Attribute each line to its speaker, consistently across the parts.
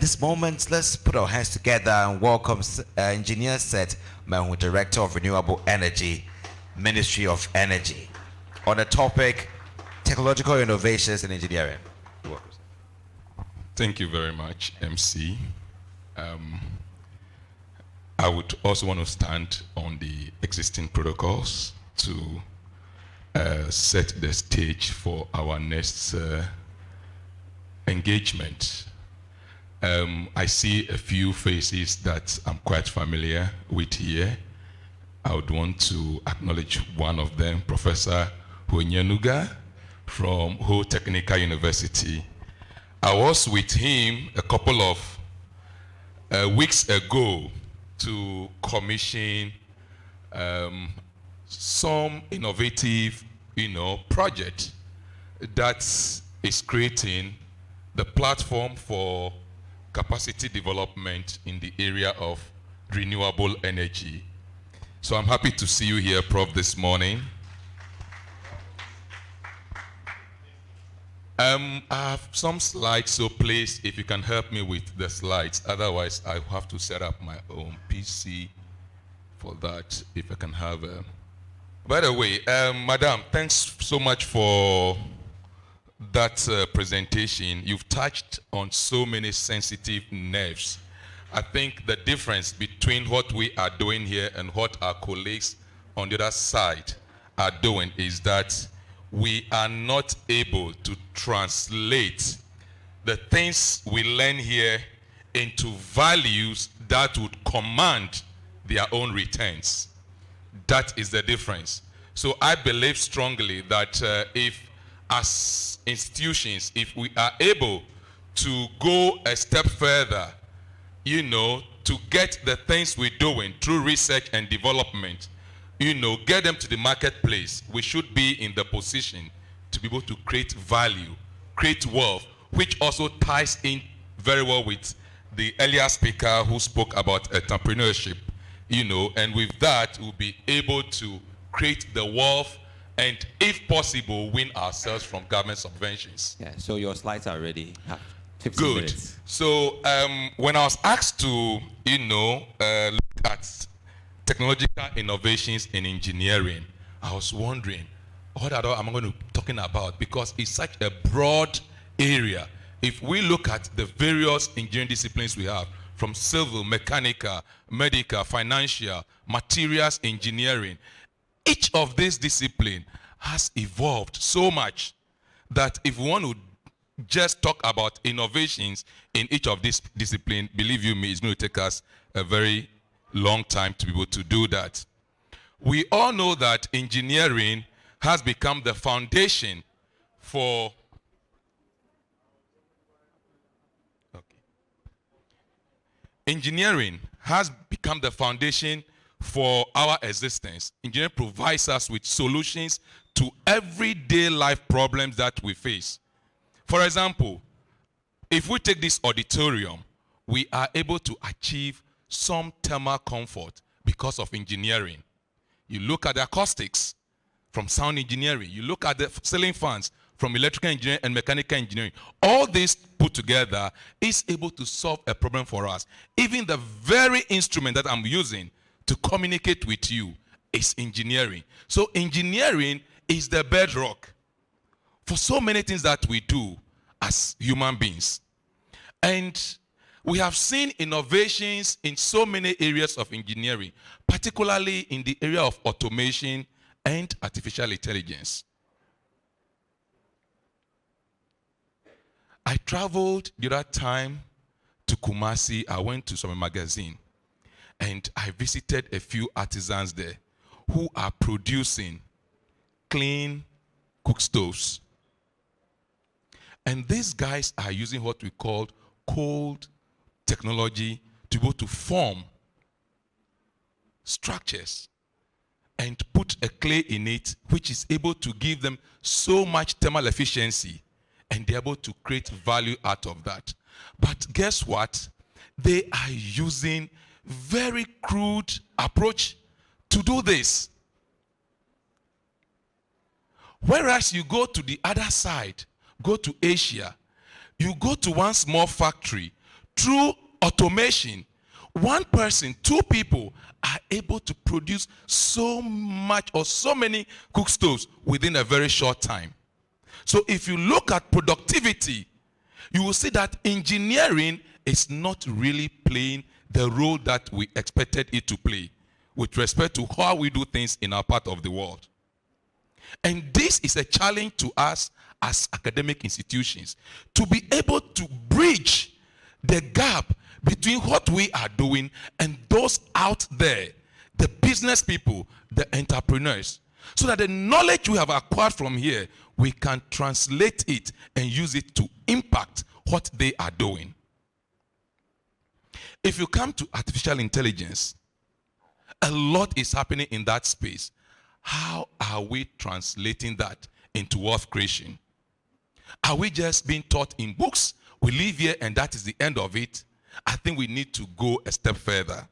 Speaker 1: this moment, let's put our hands together and welcome Engineer Seth Mahu, Director of Renewable Energy, Ministry of Energy, on the topic technological innovations in engineering. You're welcome.
Speaker 2: Thank you very much, MC. I would also want to stand on the existing protocols to set the stage for our next engagement. I see a few faces that I'm quite familiar with here. I would want to acknowledge one of them, Professor Hunyanuga from Ho Technical University. I was with him a couple of weeks ago to commission some innovative, project that is creating the platform for capacity development in the area of renewable energy. So I'm happy to see you here, Prof, this morning. I have some slides, so please, if you can help me with the slides. Otherwise, I have to set up my own PC for that, if I can have a... By the way, Madam, thanks so much for that presentation. You've touched on so many sensitive nerves. I think the difference between what we are doing here and what our colleagues on the other side are doing is that we are not able to translate the things we learn here into values that would command their own returns. That is the difference. So I believe strongly that if, as institutions, if we are able to go a step further, to get the things we're doing through research and development, get them to the marketplace, we should be in the position to be able to create value, create wealth, which also ties in very well with the earlier speaker who spoke about entrepreneurship, and with that, we'll be able to create the wealth and, if possible, win ourselves from government subventions.
Speaker 3: Yeah, so your slides are ready. 15
Speaker 2: Good.
Speaker 3: minutes.
Speaker 2: So when I was asked to, look at technological innovations in engineering, I was wondering, what am I going to be talking about? Because it's such a broad area. If we look at the various engineering disciplines we have, from civil, mechanical, medical, financial, materials engineering, each of these disciplines has evolved so much that if we want to just talk about innovations in each of these disciplines, believe you me, it's going to take us a very long time to be able to do that. We all know that engineering has become the foundation for engineering has become the foundation for our existence. Engineering provides us with solutions to everyday life problems that we face. For example, if we take this auditorium, we are able to achieve some thermal comfort because of engineering. You look at the acoustics from sound engineering. You look at the ceiling fans from electrical engineering and mechanical engineering. All this put together is able to solve a problem for us. Even the very instrument that I'm using to communicate with you is engineering. So engineering is the bedrock for so many things that we do as human beings. And we have seen innovations in so many areas of engineering, particularly in the area of automation and artificial intelligence. I traveled the other time to Kumasi. I went to some magazine, and I visited a few artisans there who are producing clean cook stoves. And these guys are using what we call cold technology to be able to form structures and put a clay in it, which is able to give them so much thermal efficiency, and they're able to create value out of that. But guess what? They are using very crude approach to do this. Whereas you go to the other side, go to Asia, you go to one small factory through automation, one person, two people are able to produce so much or so many cook stoves within a very short time. So if you look at productivity, you will see that engineering is not really playing the role that we expected it to play with respect to how we do things in our part of the world. And this is a challenge to us as academic institutions to be able to bridge the gap between what we are doing and those out there, the business people, the entrepreneurs, so that the knowledge we have acquired from here, we can translate it and use it to impact what they are doing. If you come to artificial intelligence, a lot is happening in that space. How are we translating that into wealth creation? Are we just being taught in books? We live here and that is the end of it. I think we need to go a step further.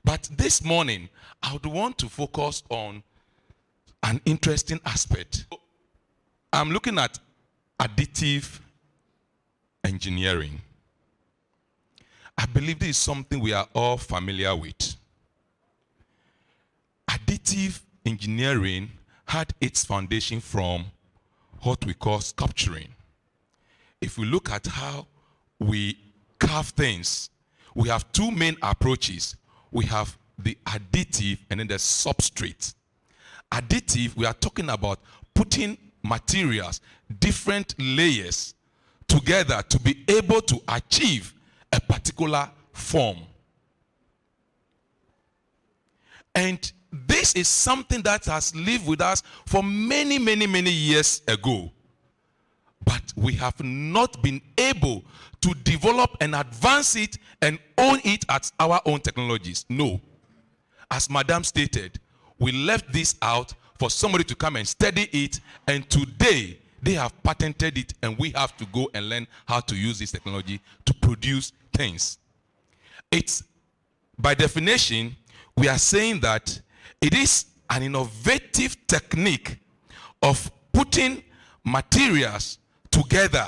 Speaker 2: But this morning, I would want to focus on an interesting aspect. I'm looking at additive engineering. I believe this is something we are all familiar with. Additive engineering had its foundation from what we call sculpturing. If we look at how we carve things, we have two main approaches. We have the additive and then the substrate. Additive, we are talking about putting materials, different layers together to be able to achieve a particular form. And this is something that has lived with us for many, many, many years ago. But we have not been able to develop and advance it and own it as our own technologies. No. As Madam stated, we left this out for somebody to come and study it, and today they have patented it, and we have to go and learn how to use this technology to produce things. It's, by definition, we are saying that it is an innovative technique of putting materials together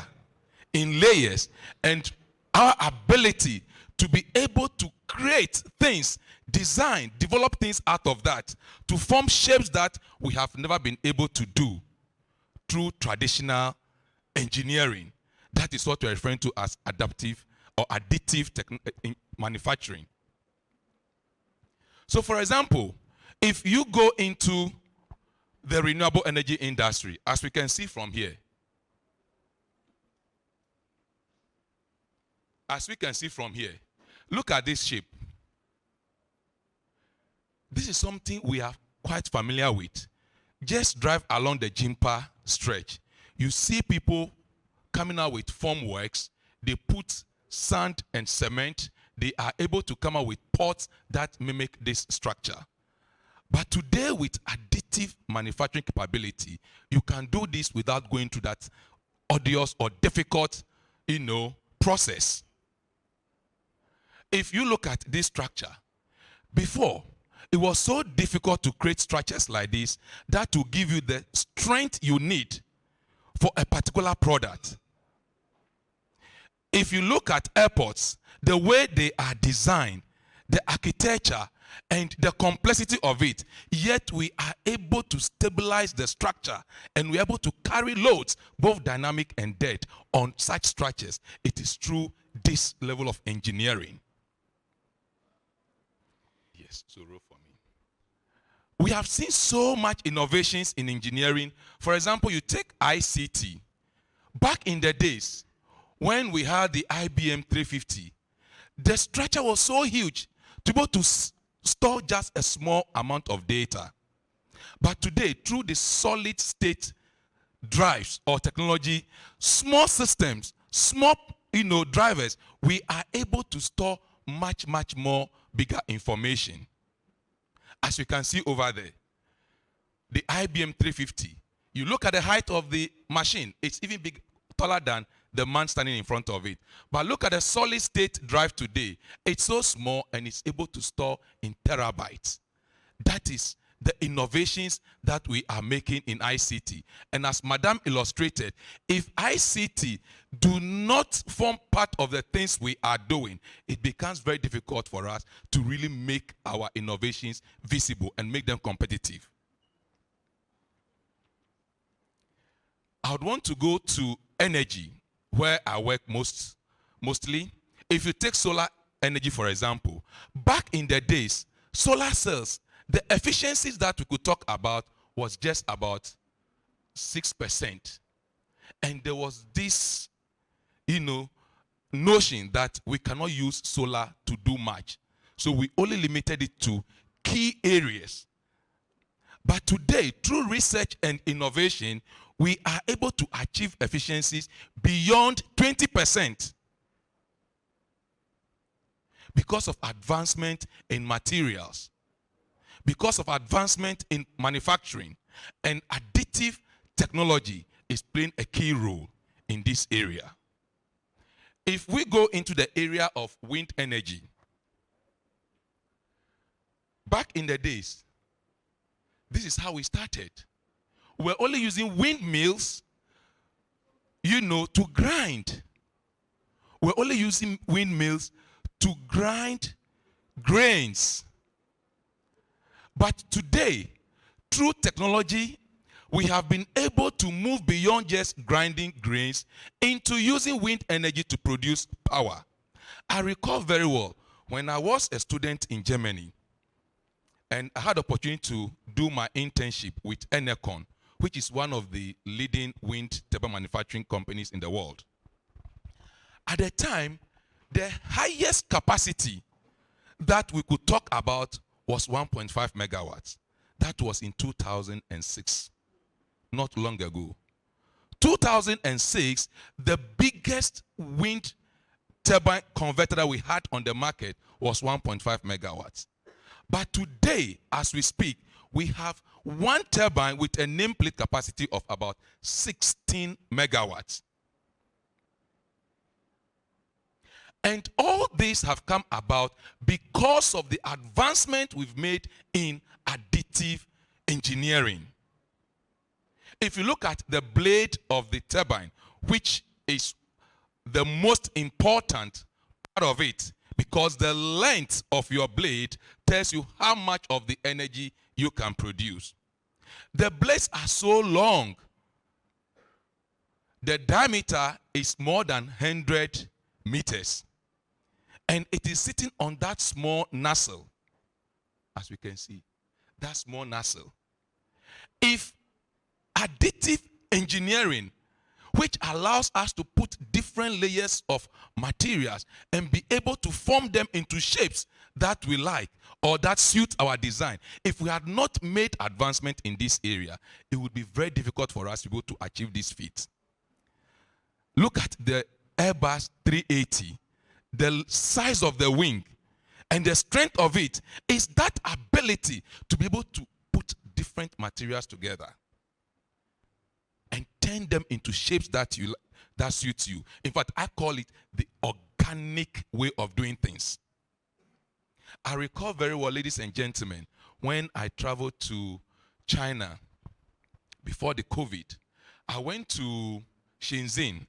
Speaker 2: in layers, and our ability to be able to create things, design, develop things out of that, to form shapes that we have never been able to do through traditional engineering. That is what we're referring to as adaptive or additive manufacturing. So for example, if you go into the renewable energy industry, as we can see from here, look at this shape. This is something we are quite familiar with. Just drive along the Jimpa stretch. You see people coming out with formworks. They put sand and cement. They are able to come out with pots that mimic this structure. But today, with additive manufacturing capability, you can do this without going through that arduous or difficult, process. If you look at this structure, before, it was so difficult to create structures like this that will give you the strength you need for a particular product. If you look at airports, the way they are designed, the architecture, and the complexity of it, yet we are able to stabilize the structure and we're able to carry loads, both dynamic and dead, on such structures. It is through this level of engineering. Yes, so roll for me. We have seen so much innovations in engineering. For example, you take ICT. Back in the days, when we had the IBM 350, the structure was so huge to be able to store just a small amount of data. But today, through the solid state drives or technology, small systems, small drivers, we are able to store much, much more bigger information. As you can see over there, the IBM 350, you look at the height of the machine, it's even taller than the man standing in front of it. But look at the solid state drive today. It's so small and it's able to store in terabytes. That is the innovations that we are making in ICT. And as Madam illustrated, if ICT do not form part of the things we are doing, it becomes very difficult for us to really make our innovations visible and make them competitive. I would want to go to energy, where I work mostly. If you take solar energy, for example, back in the days, solar cells, the efficiencies that we could talk about was just about 6%. And there was this, notion that we cannot use solar to do much. So we only limited it to key areas. But today, through research and innovation, we are able to achieve efficiencies beyond 20%. Because of advancement in materials, because of advancement in manufacturing, and additive technology is playing a key role in this area. If we go into the area of wind energy, back in the days, this is how we started. We're only using windmills, to grind. We're only using windmills to grind grains. But today, through technology, we have been able to move beyond just grinding grains into using wind energy to produce power. I recall very well when I was a student in Germany, and I had the opportunity to do my internship with Enercon, which is one of the leading wind turbine manufacturing companies in the world. At the time, the highest capacity that we could talk about was 1.5 megawatts. That was in 2006, not long ago. 2006, the biggest wind turbine converter that we had on the market was 1.5 megawatts. But today, as we speak, we have one turbine with a nameplate capacity of about 16 megawatts. And all these have come about because of the advancement we've made in additive engineering. If you look at the blade of the turbine, which is the most important part of it, because the length of your blade tells you how much of the energy you can produce. The blades are so long. The diameter is more than 100 meters. And it is sitting on that small nacelle, as we can see, that small nacelle. If additive engineering, which allows us to put different layers of materials and be able to form them into shapes that we like or that suit our design, if we had not made advancement in this area, it would be very difficult for us to be able to achieve this feat. Look at the Airbus 380. The size of the wing and the strength of it is that ability to be able to put different materials together and turn them into shapes that suits you. In fact, I call it the organic way of doing things. I recall very well, ladies and gentlemen, when I traveled to China before the COVID, I went to Shenzhen,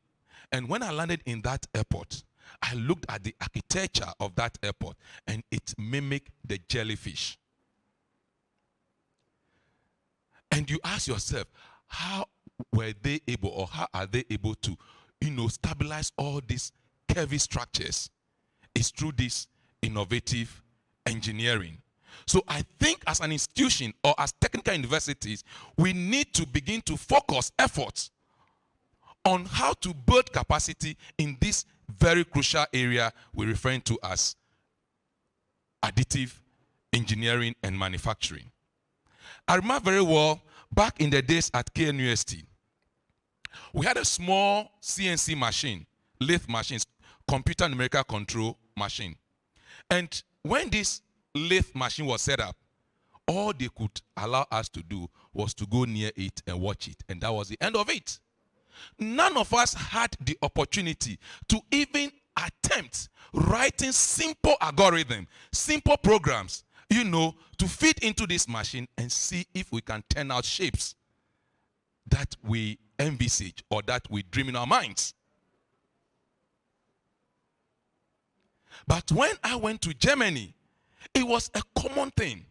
Speaker 2: and when I landed in that airport, I looked at the architecture of that airport, and it mimicked the jellyfish. And you ask yourself, how were they able, or how are they able to, stabilize all these curvy structures? It's through this innovative engineering. So I think as an institution or as technical universities, we need to begin to focus efforts on how to build capacity in this very crucial area we're referring to as additive engineering and manufacturing. I remember very well, back in the days at KNUST, we had a small CNC machine, lathe machines, computer numerical control machine. And when this lathe machine was set up, all they could allow us to do was to go near it and watch it. And that was the end of it. None of us had the opportunity to even attempt writing simple algorithms, simple programs to feed into this machine and see if we can turn out shapes that we envisage or that we dream in our minds. But when I went to Germany, it was a common thing.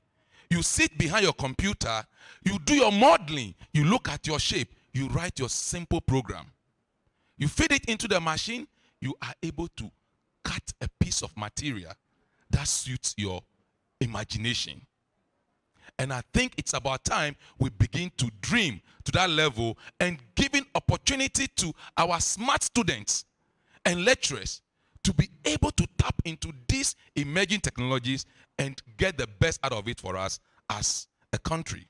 Speaker 2: You sit behind your computer, you do your modeling, you look at your shape, you write your simple program. You feed it into the machine, you are able to cut a piece of material that suits your imagination. And I think it's about time we begin to dream to that level and giving opportunity to our smart students and lecturers to be able to tap into these emerging technologies and get the best out of it for us as a country.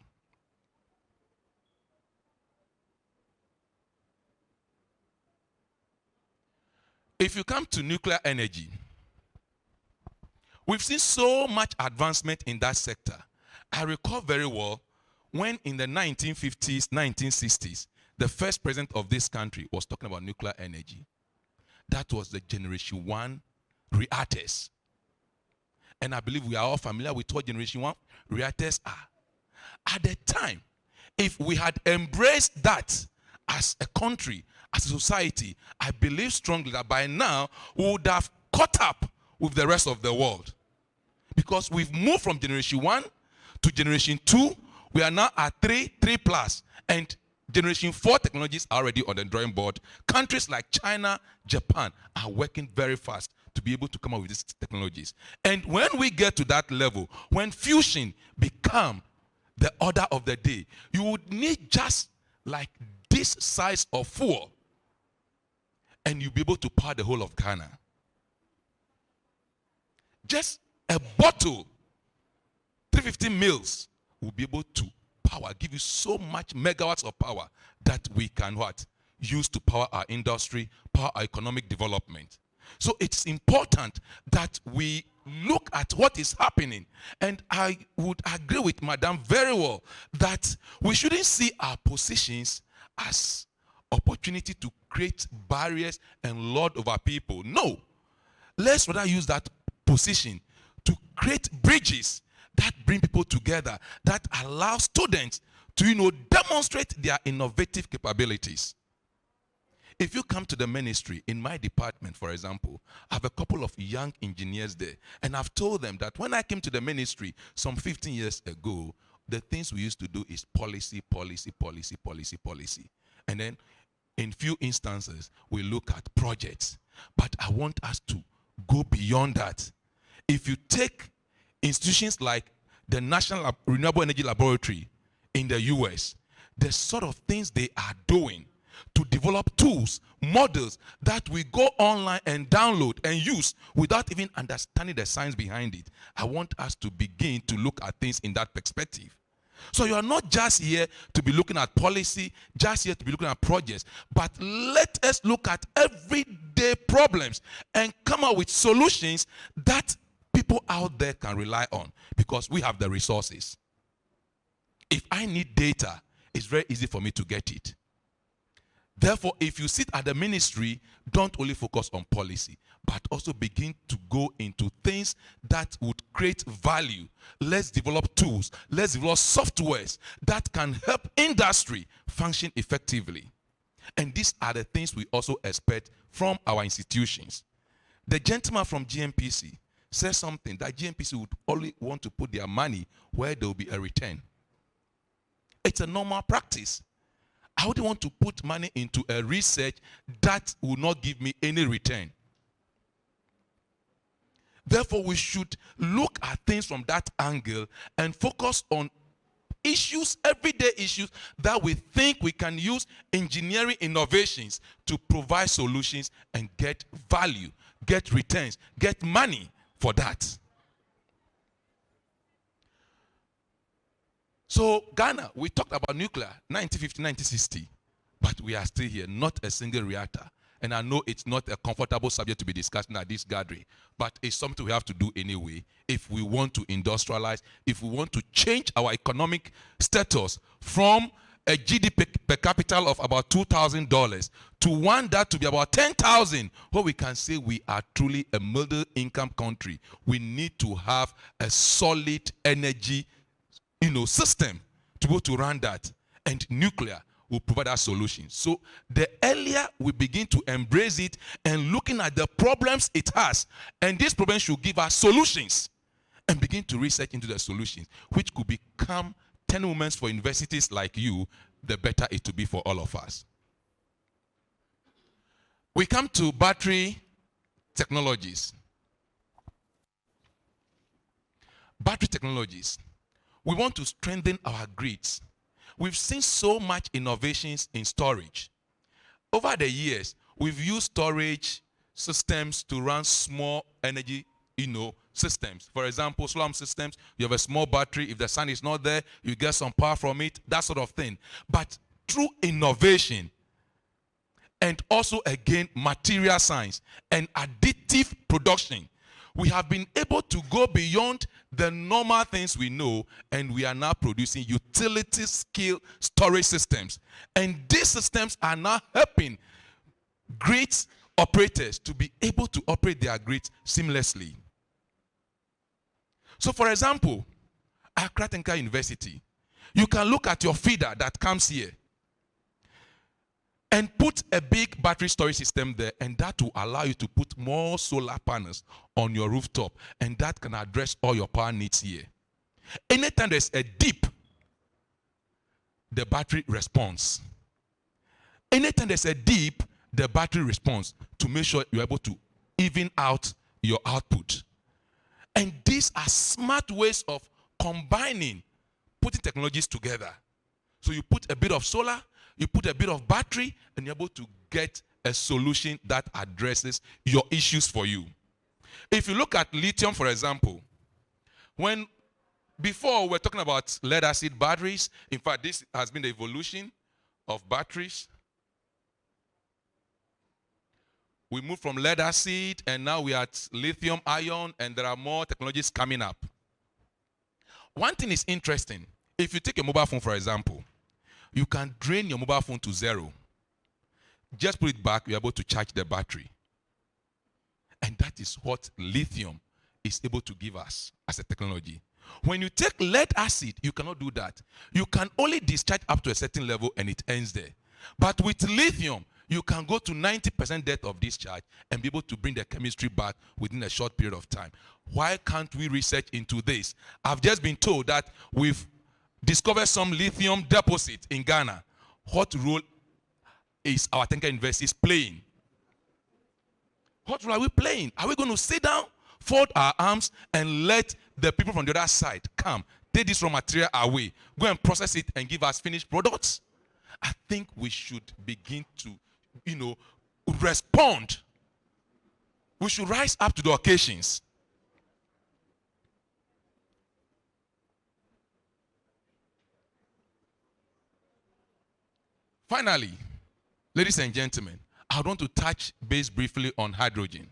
Speaker 2: If you come to nuclear energy, we've seen so much advancement in that sector. I recall very well when in the 1950s, 1960s, the first president of this country was talking about nuclear energy. That was the Generation 1 reactors. And I believe we are all familiar with what Generation 1 reactors are. At the time, if we had embraced that as a country, as a society, I believe strongly that by now we would have caught up with the rest of the world. Because we've moved from Generation 1 to Generation 2. We are now at 3 plus. And Generation 4 technologies are already on the drawing board. Countries like China, Japan are working very fast to be able to come up with these technologies. And when we get to that level, when fusion becomes the order of the day, you would need just like this size of fuel, and you'll be able to power the whole of Ghana. Just a bottle, 350 mils, will be able to power, give you so much megawatts of power that we can what? Use to power our industry, power our economic development. So it's important that we look at what is happening. And I would agree with Madam very well that we shouldn't see our positions as opportunity to create barriers and lord over people. No. Let's rather use that position to create bridges that bring people together, that allow students to, demonstrate their innovative capabilities. If you come to the ministry, in my department, for example, I have a couple of young engineers there, and I've told them that when I came to the ministry some 15 years ago, the things we used to do is policy. And then in few instances, we look at projects. But I want us to go beyond that. If you take institutions like the National Renewable Energy Laboratory in the US, the sort of things they are doing to develop tools, models that we go online and download and use without even understanding the science behind it. I want us to begin to look at things in that perspective. So you are not just here to be looking at policy, just here to be looking at projects, but let us look at everyday problems and come up with solutions that people out there can rely on, because we have the resources. If I need data, it's very easy for me to get it. Therefore, if you sit at the ministry, don't only focus on policy, but also begin to go into things that would create value. Let's develop tools. Let's develop softwares that can help industry function effectively. And these are the things we also expect from our institutions. The gentleman from GMPC says something that GMPC would only want to put their money where there will be a return. It's a normal practice. I wouldn't want to put money into a research that will not give me any return. Therefore, we should look at things from that angle and focus on issues, everyday issues, that we think we can use engineering innovations to provide solutions and get value, get returns, get money for that. So Ghana, we talked about nuclear, 1950, 1960, but we are still here, not a single reactor. And I know it's not a comfortable subject to be discussing at this gathering, but it's something we have to do anyway if we want to industrialize, if we want to change our economic status from a GDP per capita of about $2,000 to one that to be about 10,000, where we can say we are truly a middle income country. We need to have a solid energy, system to be able to run that, and nuclear will provide us solutions. So the earlier we begin to embrace it and looking at the problems it has, and these problems should give us solutions, and begin to research into the solutions, which could become 10 moments for universities like you, the better it will be for all of us. We come to battery technologies. Battery technologies. We want to strengthen our grids. We've seen so much innovations in storage. Over the years, we've used storage systems to run small energy, systems. For example, solar systems, you have a small battery. If the sun is not there, you get some power from it, that sort of thing. But through innovation, and also again material science and additive production, we have been able to go beyond the normal things we know, and we are now producing utility scale storage systems. And these systems are now helping grid operators to be able to operate their grids seamlessly. So for example, Accra University, you can look at your feeder that comes here and put a big battery storage system there, and that will allow you to put more solar panels on your rooftop, and that can address all your power needs here. Anytime there's a dip, the battery responds. Anytime there's a dip, the battery responds to make sure you're able to even out your output. And these are smart ways of combining, putting technologies together. So you put a bit of solar, you put a bit of battery, and you're able to get a solution that addresses your issues for you. If you look at lithium, for example, before we were talking about lead acid batteries, in fact, this has been the evolution of batteries. We moved from lead acid, and now we are at lithium ion, and there are more technologies coming up. One thing is interesting. If you take a mobile phone, for example, you can drain your mobile phone to zero. Just put it back, you're able to charge the battery. And that is what lithium is able to give us as a technology. When you take lead acid, you cannot do that. You can only discharge up to a certain level, and it ends there. But with lithium, you can go to 90% depth of discharge and be able to bring the chemistry back within a short period of time. Why can't we research into this? I've just been told that we've discovered some lithium deposit in Ghana. What role is our Tanker Universities playing? What role are we playing? Are we going to sit down, fold our arms, and let the people from the other side come, take this raw material away, go and process it, and give us finished products? I think we should begin to respond. We should rise up to the occasions. Finally, ladies and gentlemen, I want to touch base briefly on hydrogen.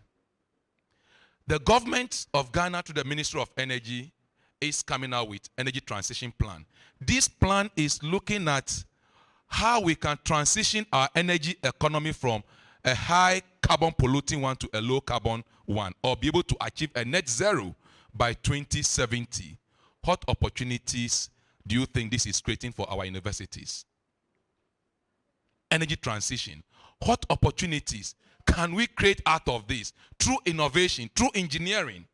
Speaker 2: The government of Ghana, through the Ministry of Energy, is coming out with energy transition plan. This plan is looking at how we can transition our energy economy from a high carbon polluting one to a low carbon one, or be able to achieve a net zero by 2070. What opportunities do you think this is creating for our universities? Energy transition. What opportunities can we create out of this through innovation, through engineering?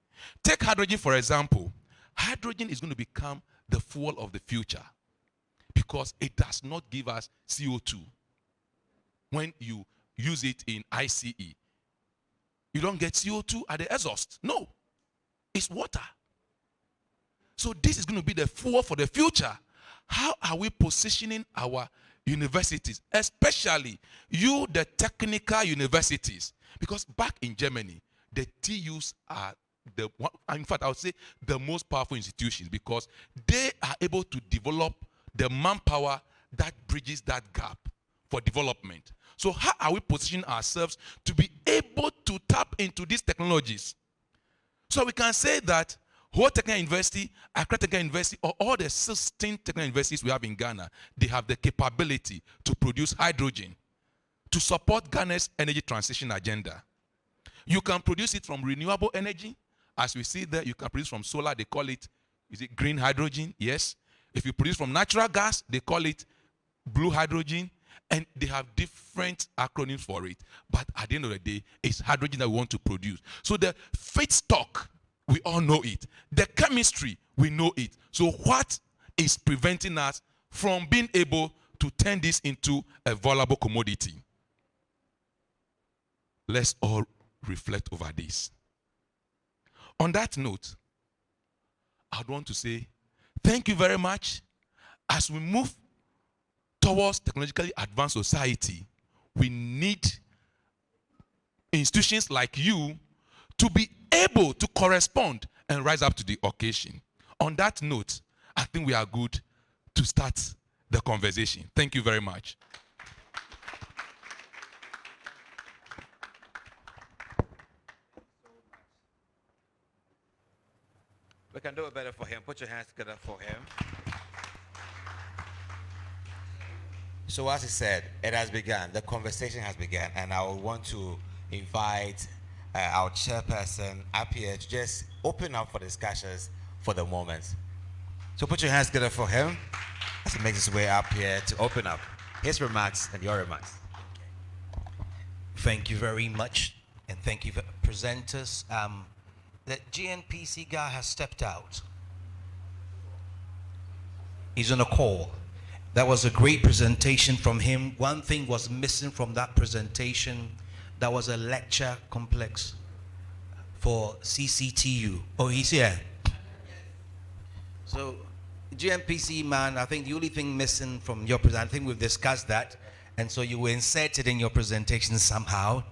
Speaker 2: Take hydrogen, for example. Hydrogen is going to become the fuel of the future, because it does not give us CO2 when you use it in ICE. You don't get CO2 at the exhaust. No, it's water. So this is going to be the fuel for the future. How are we positioning our universities, especially the technical universities? Because back in Germany, the TUs are in fact, I would say the most powerful institutions, because they are able to develop the manpower that bridges that gap for development. So how are we positioning ourselves to be able to tap into these technologies? So we can say that Whole Technical University, Accra Technical University, or all the 16 technical universities we have in Ghana, they have the capability to produce hydrogen to support Ghana's energy transition agenda. You can produce it from renewable energy. As we see there, you can produce from solar. They call it, is it green hydrogen? Yes. If you produce from natural gas, they call it blue hydrogen. And they have different acronyms for it. But at the end of the day, it's hydrogen that we want to produce. So the feedstock, we all know it. The chemistry, we know it. So what is preventing us from being able to turn this into a valuable commodity? Let's all reflect over this. On that note, I'd want to say thank you very much. As we move towards technologically advanced society, we need institutions like you to be able to correspond and rise up to the occasion. On that note, I think we are good to start the conversation. Thank you very much.
Speaker 1: We can do it better for him. Put your hands together for him. So as he said, it has begun. The conversation has begun. And I would want to invite our chairperson up here to just open up for discussions for the moment. So put your hands together for him as he makes his way up here to open up his remarks and your remarks.
Speaker 4: Thank you very much. And thank you for presenters. The GNPC guy has stepped out. He's on a call. That was a great presentation from him. One thing was missing from that presentation. That was a lecture complex for CCTU. Oh, he's here. So, GNPC man, I think the only thing missing from your presentation, I think we've discussed that. And so you were inserted in your presentation somehow.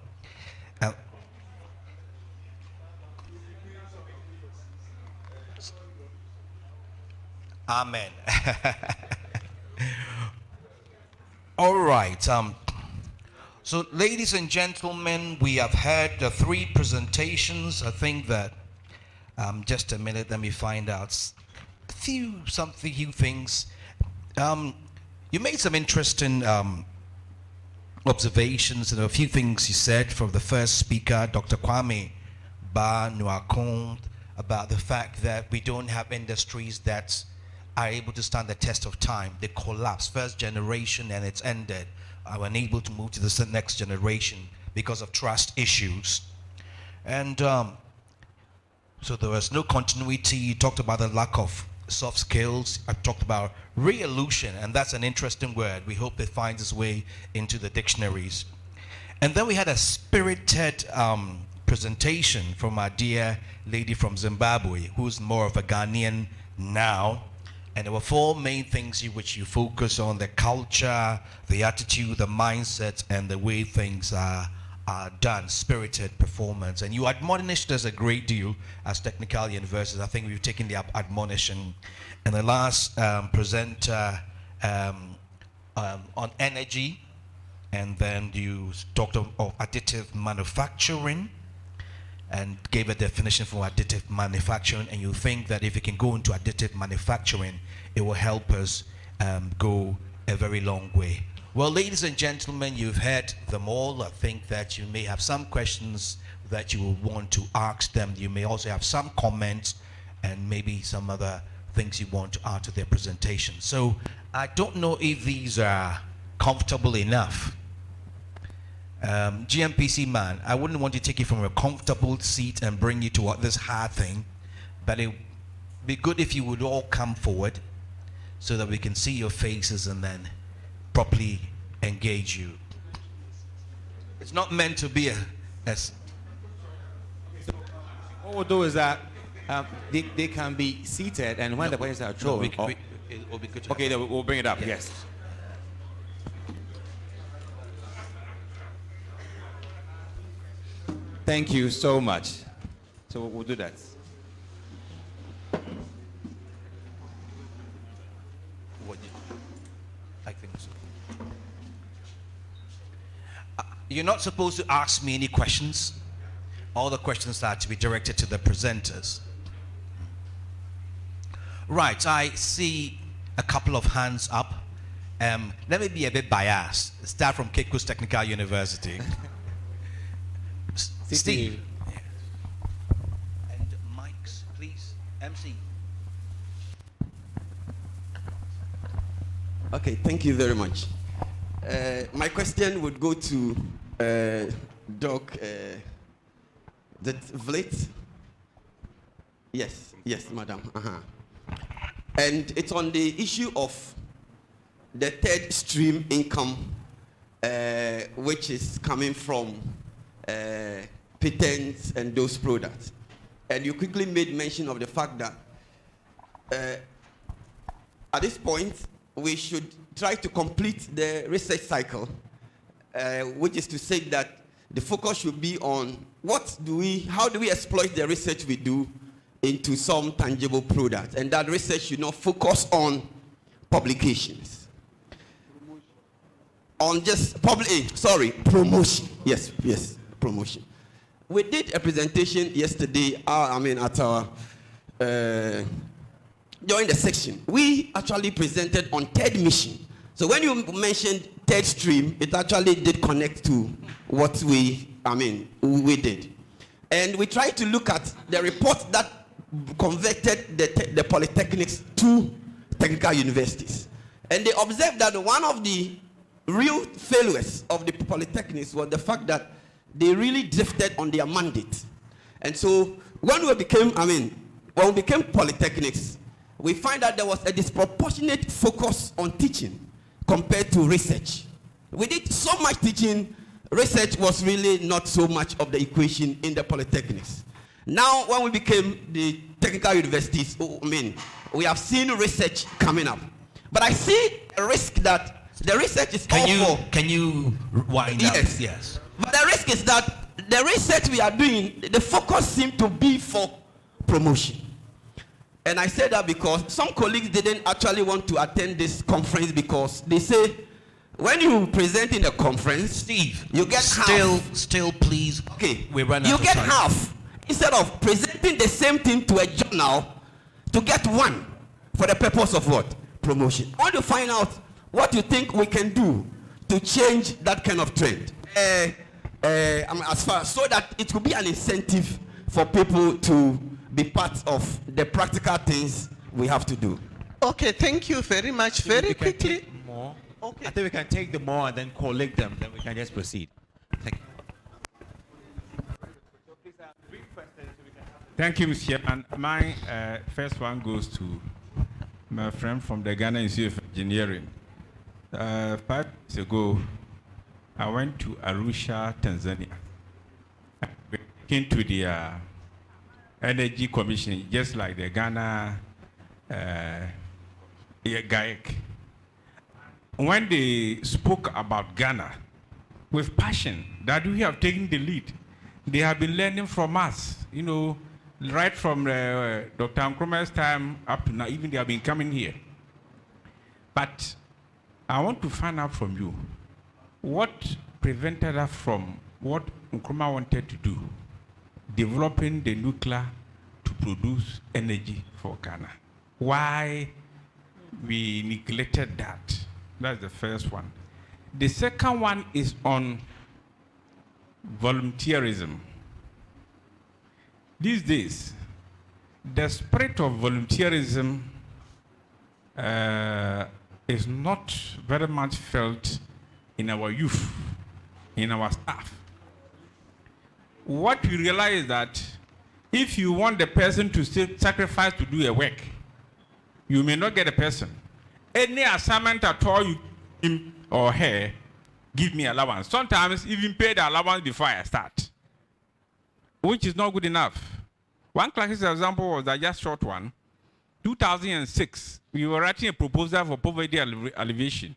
Speaker 4: Amen. All right. So, ladies and gentlemen, we have heard the three presentations. I think that just a minute, let me find out a few things. You made some interesting observations and a few things you said from the first speaker, Dr. Kwame Ba Nuakon, about the fact that we don't have industries that are able to stand the test of time. They collapsed, first generation, and it's ended. Are unable to move to the next generation because of trust issues. And so there was no continuity. You talked about the lack of soft skills. I talked about re-illusion, and that's an interesting word. We hope it finds its way into the dictionaries. And then we had a spirited presentation from our dear lady from Zimbabwe, who's more of a Ghanaian now. And there were four main things which you focus on: the culture, the attitude, the mindset, and the way things are done, spirited performance. And you admonished us a great deal as technical universities. I think we've taken the admonition. And the last presenter on energy, and then you talked of additive manufacturing and gave a definition for additive manufacturing, and you think that if you can go into additive manufacturing, it will help us go a very long way. Well, ladies and gentlemen, you've heard them all. I think that you may have some questions that you will want to ask them. You may also have some comments and maybe some other things you want to add to their presentation. So I don't know if these are comfortable enough. GMPC man, I wouldn't want to take you from a comfortable seat and bring you to this hard thing, but it would be good if you would all come forward so that we can see your faces and then properly engage you. It's not meant to be
Speaker 3: What we'll do is that they can be seated, and when the questions are thrown,
Speaker 4: it will be good to
Speaker 3: okay, then we'll bring it up. Yes. Thank you so much. So we'll do that.
Speaker 4: I think so. You're not supposed to ask me any questions. All the questions are to be directed to the presenters. Right, I see a couple of hands up. Let me be a bit biased. Start from Cape Coast Technical University. Steve. Yeah. And mics, please. MC.
Speaker 5: Okay, thank you very much. My question would go to Doc Vlit. Yes, madam. And it's on the issue of the third stream income, which is coming from patents and those products. And you quickly made mention of the fact that at this point, we should try to complete the research cycle, which is to say that the focus should be on how do we exploit the research we do into some tangible product, and that research should not focus on publications. On just promotion. Yes, promotion. We did a presentation yesterday, at our during the section. We actually presented on third mission. So when you mentioned third stream, it actually did connect to what we did. And we tried to look at the report that converted the polytechnics to technical universities. And they observed that one of the real failures of the polytechnics was the fact that they really drifted on their mandate. And so when we became polytechnics, we find that there was a disproportionate focus on teaching compared to research. We did so much teaching, research was really not so much of the equation in the polytechnics. Now, when we became the technical universities, we have seen research coming up. But I see a risk that the research is
Speaker 4: Can you wind up? Yes.
Speaker 5: But the risk is that the research we are doing, the focus seems to be for promotion. And I say that because some colleagues didn't actually want to attend this conference because they say when you present in a conference,
Speaker 4: Steve,
Speaker 5: you get half.
Speaker 4: Still, please.
Speaker 5: Okay,
Speaker 4: we run out
Speaker 5: you
Speaker 4: of
Speaker 5: get
Speaker 4: time.
Speaker 5: half instead of presenting the same thing to a journal to get one for the purpose of what? Promotion. I want to find out what you think we can do to change that kind of trend. So that it could be an incentive for people to be part of the practical things we have to do.
Speaker 6: Okay, thank you very much. Very quickly.
Speaker 3: More.
Speaker 6: Okay.
Speaker 3: I think we can take the more and then collect them. Then we can just proceed. Thank you.
Speaker 7: Thank you, Mr. Chairman. My first one goes to my friend from the Ghana Institute of Engineering. 5 years ago, I went to Arusha, Tanzania. I came to the Energy Commission, just like the Ghana GAEC. When they spoke about Ghana with passion, that we have taken the lead, they have been learning from us, right from Dr. Nkrumah's time up to now, even they have been coming here. But I want to find out from you, what prevented us from what Nkrumah wanted to do, developing the nuclear to produce energy for Ghana? Why we neglected that? That's the first one. The second one is on volunteerism. These days, the spirit of volunteerism is not very much felt in our youth, in our staff. What we realize is that if you want the person to sacrifice to do a work, you may not get a person. Any assignment at all, you him or her, give me allowance. Sometimes even pay the allowance before I start, which is not good enough. One classic example was that just short one. 2006, we were writing a proposal for poverty alleviation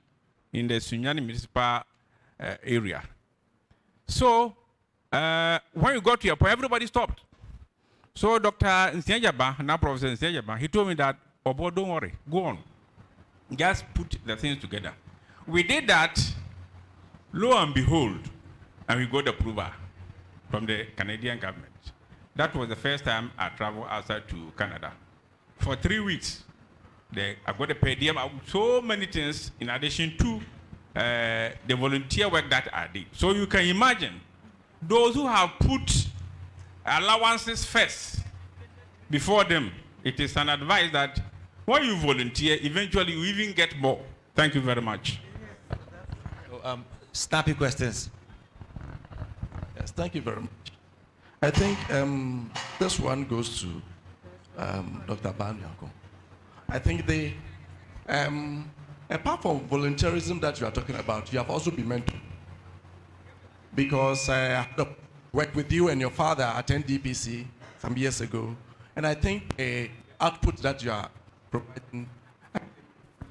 Speaker 7: in the Sunyani municipal area. So when we got to a point, everybody stopped. So Dr. Nsiajaba, now Professor Nsiajaba, he told me that, oh boy, don't worry, go on. Just put the things together. We did that, lo and behold, and we got approval from the Canadian government. That was the first time I traveled outside to Canada. For 3 weeks, I've got to pay them so many things in addition to the volunteer work that I did. So you can imagine those who have put allowances first before them. It is an advice that when you volunteer, eventually you even get more. Thank you very much.
Speaker 3: Snappy questions.
Speaker 8: Yes, thank you very much. I think this one goes to Dr. Banyako. I think they, apart from volunteerism that you are talking about, you have also been mentored. Because I worked with you and your father at NDPC some years ago, and I think the output that you are providing,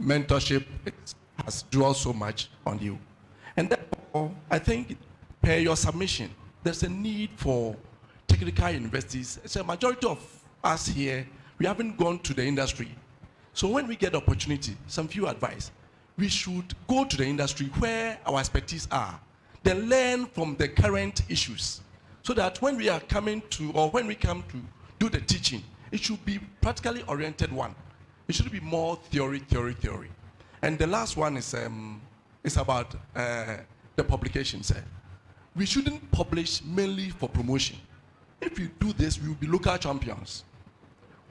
Speaker 8: mentorship, has drawn so much on you. And therefore, I think, per your submission, there's a need for technical universities. It's a majority of us here, we haven't gone to the industry. So when we get opportunity, some few advice, we should go to the industry where our expertise are, then learn from the current issues, so that when we are coming to, or when we come to do the teaching, it should be practically oriented one. It should be more theory. And the last one is about the publications. We shouldn't publish mainly for promotion. If you do this, we will be local champions.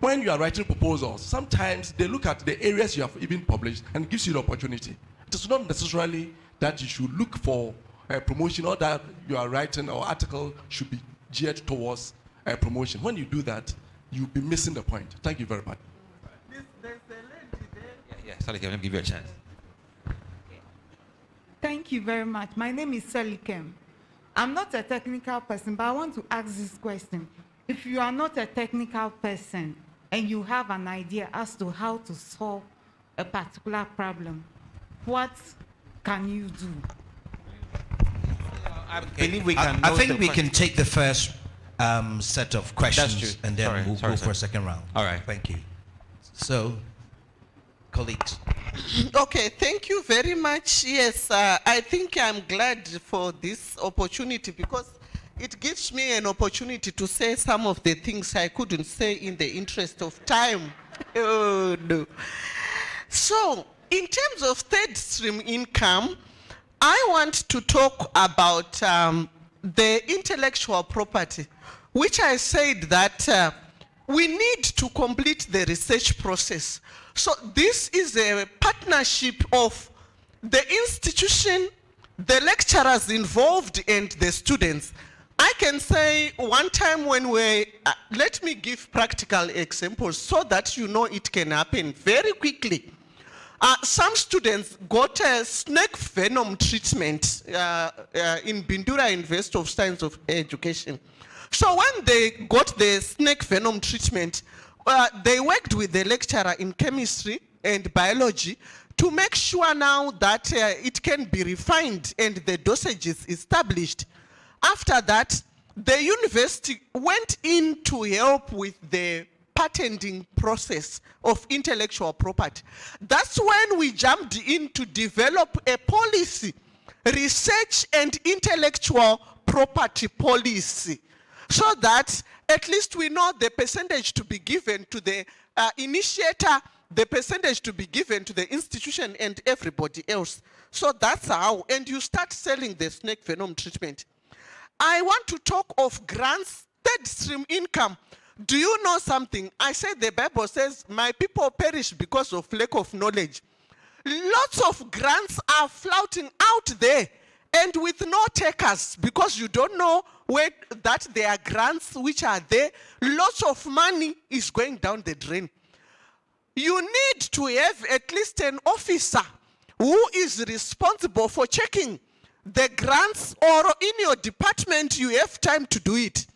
Speaker 8: When you are writing proposals, sometimes they look at the areas you have even published and gives you the opportunity. It is not necessarily that you should look for promotion, or that you are writing or article should be geared towards promotion. When you do that, you'll be missing the point. Thank you very much.
Speaker 3: Sorry, let me give you a chance.
Speaker 9: Thank you very much. My name is Selikem. I'm not a technical person, but I want to ask this question. If you are not a technical person and you have an idea as to how to solve a particular problem, what can you do?
Speaker 3: I believe we can.
Speaker 4: I think we can take the first set of questions,
Speaker 3: true.
Speaker 4: and then we'll go for a second round.
Speaker 3: All right.
Speaker 4: Thank you. So, colleagues.
Speaker 6: Okay, thank you very much. Yes, I think I'm glad for this opportunity, because it gives me an opportunity to say some of the things I couldn't say in the interest of time. Oh, no. So, in terms of third stream income, I want to talk about the intellectual property, which I said that we need to complete the research process. So this is a partnership of the institution, the lecturers involved, and the students. I can say one time when we, let me give practical examples so that you know it can happen very quickly. Some students got a snake venom treatment in Bindura University of Science of Education. So when they got the snake venom treatment, they worked with the lecturer in chemistry and biology to make sure now that it can be refined and the dosage is established. After that, the university went in to help with the patenting process of intellectual property. That's when we jumped in to develop a policy, research and intellectual property policy, so that at least we know the percentage to be given to the initiator, the percentage to be given to the institution and everybody else. So that's how, and you start selling the snake venom treatment. I want to talk of grants, third stream income. Do you know something? I said the Bible says, my people perish because of lack of knowledge. Lots of grants are flouting out there and with no takers, because you don't know where that there are grants which are there. Lots of money is going down the drain. You need to have at least an officer who is responsible for checking the grants, or in your department you have time to do it.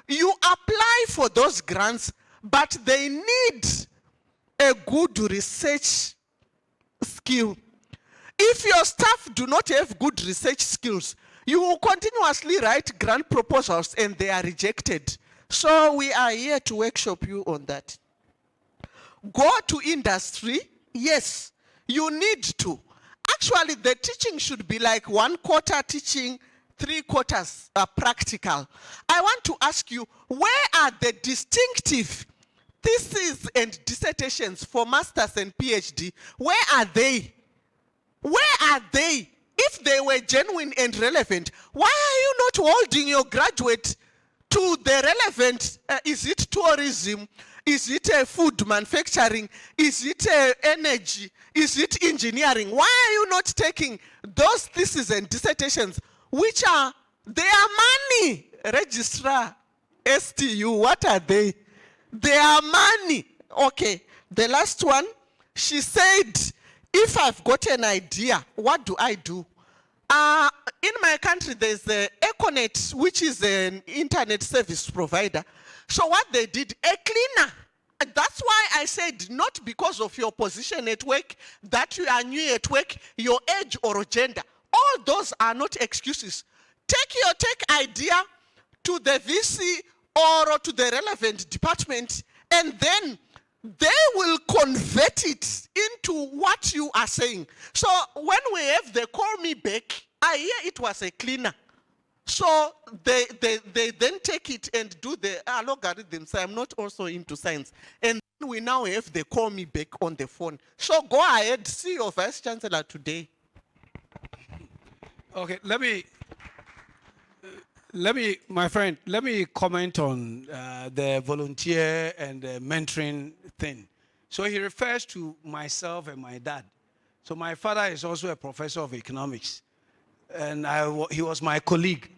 Speaker 6: You apply for those grants, but they need a good research skill. If your staff do not have good research skills, you will continuously write grant proposals and they are rejected. So we are here to workshop you on that. Go to industry. Yes, you need to. Actually, the teaching should be like 1/4 teaching, 3/4 practical. I want to ask you, where are the distinctive theses and dissertations for masters and PhD, where are they? Where are they? If they were genuine and relevant, why are you not holding your graduate to the relevant? Is it tourism? Is it food manufacturing? Is it energy? Is it engineering? Why are you not taking those theses and dissertations, which are, they are money? Registrar, STU, what are they? They are money. Okay, the last one, she said, if I've got an idea, what do I do? In my country, there's the Econet, which is an internet service provider. So what they did, a cleaner. And that's why I said, not because of your position at work, that you are new at work, your age or gender. All those are not excuses. Take your tech idea to the VC or to the relevant department, and then they will convert it into what you are saying. So when we have the call me back, I hear it was a cleaner. So they then take it and do the algorithms. I'm not also into science. And we now have the call me back on the phone. So go ahead, see your Vice Chancellor today.
Speaker 10: Okay, let me, my friend, let me comment on the volunteer and the mentoring thing. So he refers to myself and my dad. So my father is also a professor of economics. And he was my colleague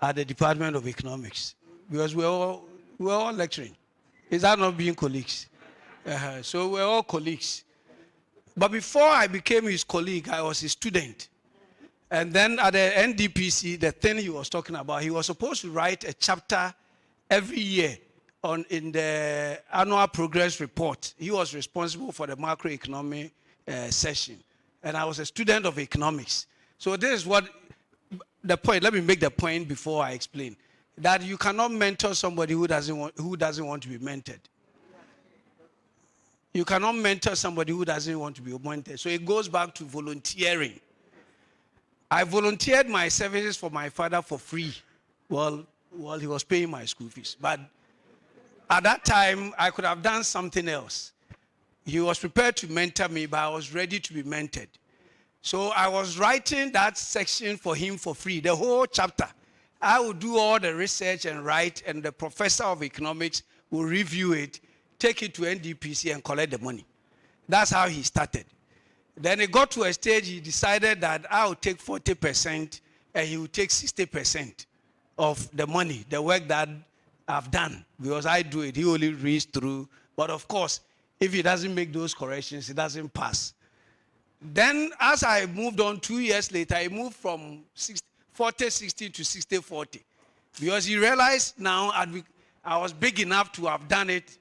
Speaker 10: at the Department of Economics, because we're all lecturing. Is that not being colleagues? So we're all colleagues. But before I became his colleague, I was his student. And then at the NDPC, the thing he was talking about, he was supposed to write a chapter every year in the annual progress report. He was responsible for the macroeconomic session. And I was a student of economics. So this is what the point. Let me make the point before I explain. That you cannot mentor somebody who doesn't want to be mentored. You cannot mentor somebody who doesn't want to be mentored. So it goes back to volunteering. I volunteered my services for my father for free while he was paying my school fees. But at that time, I could have done something else. He was prepared to mentor me, but I was ready to be mentored. So I was writing that section for him for free, the whole chapter. I would do all the research and write, and the professor of economics will review it, take it to NDPC and collect the money. That's how he started. Then it got to a stage he decided that I would take 40% and he would take 60% of the money, the work that I've done, because I do it. He only reads through. But of course, if he doesn't make those corrections, he doesn't pass. Then as I moved on 2 years later, I moved from 40-60 to 60-40. Because he realized now I was big enough to have done it,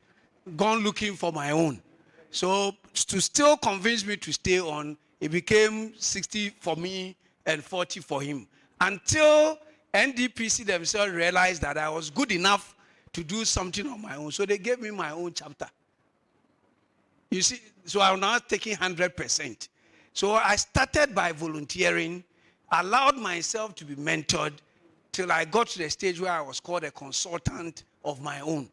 Speaker 10: gone looking for my own. So to still convince me to stay on, it became 60 for me and 40 for him. Until NDPC themselves realized that I was good enough to do something on my own. So they gave me my own chapter. You see, so I'm now taking 100%. So I started by volunteering, allowed myself to be mentored till I got to the stage where I was called a consultant of my own.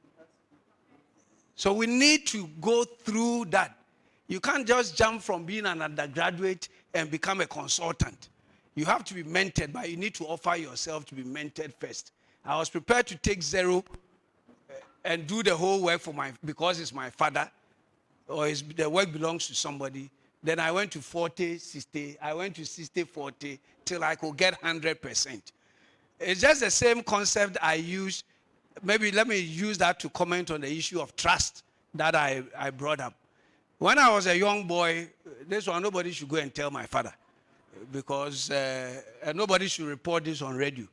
Speaker 10: So we need to go through that. You can't just jump from being an undergraduate and become a consultant. You have to be mentored, but you need to offer yourself to be mentored first. I was prepared to take 0 and do the whole work because it's my father, or the work belongs to somebody. Then I went to 40-60. I went to 60-40 till I could get 100%. It's just the same concept I used. Maybe let me use that to comment on the issue of trust that I brought up. When I was a young boy, this one, nobody should go and tell my father, because nobody should report this on radio.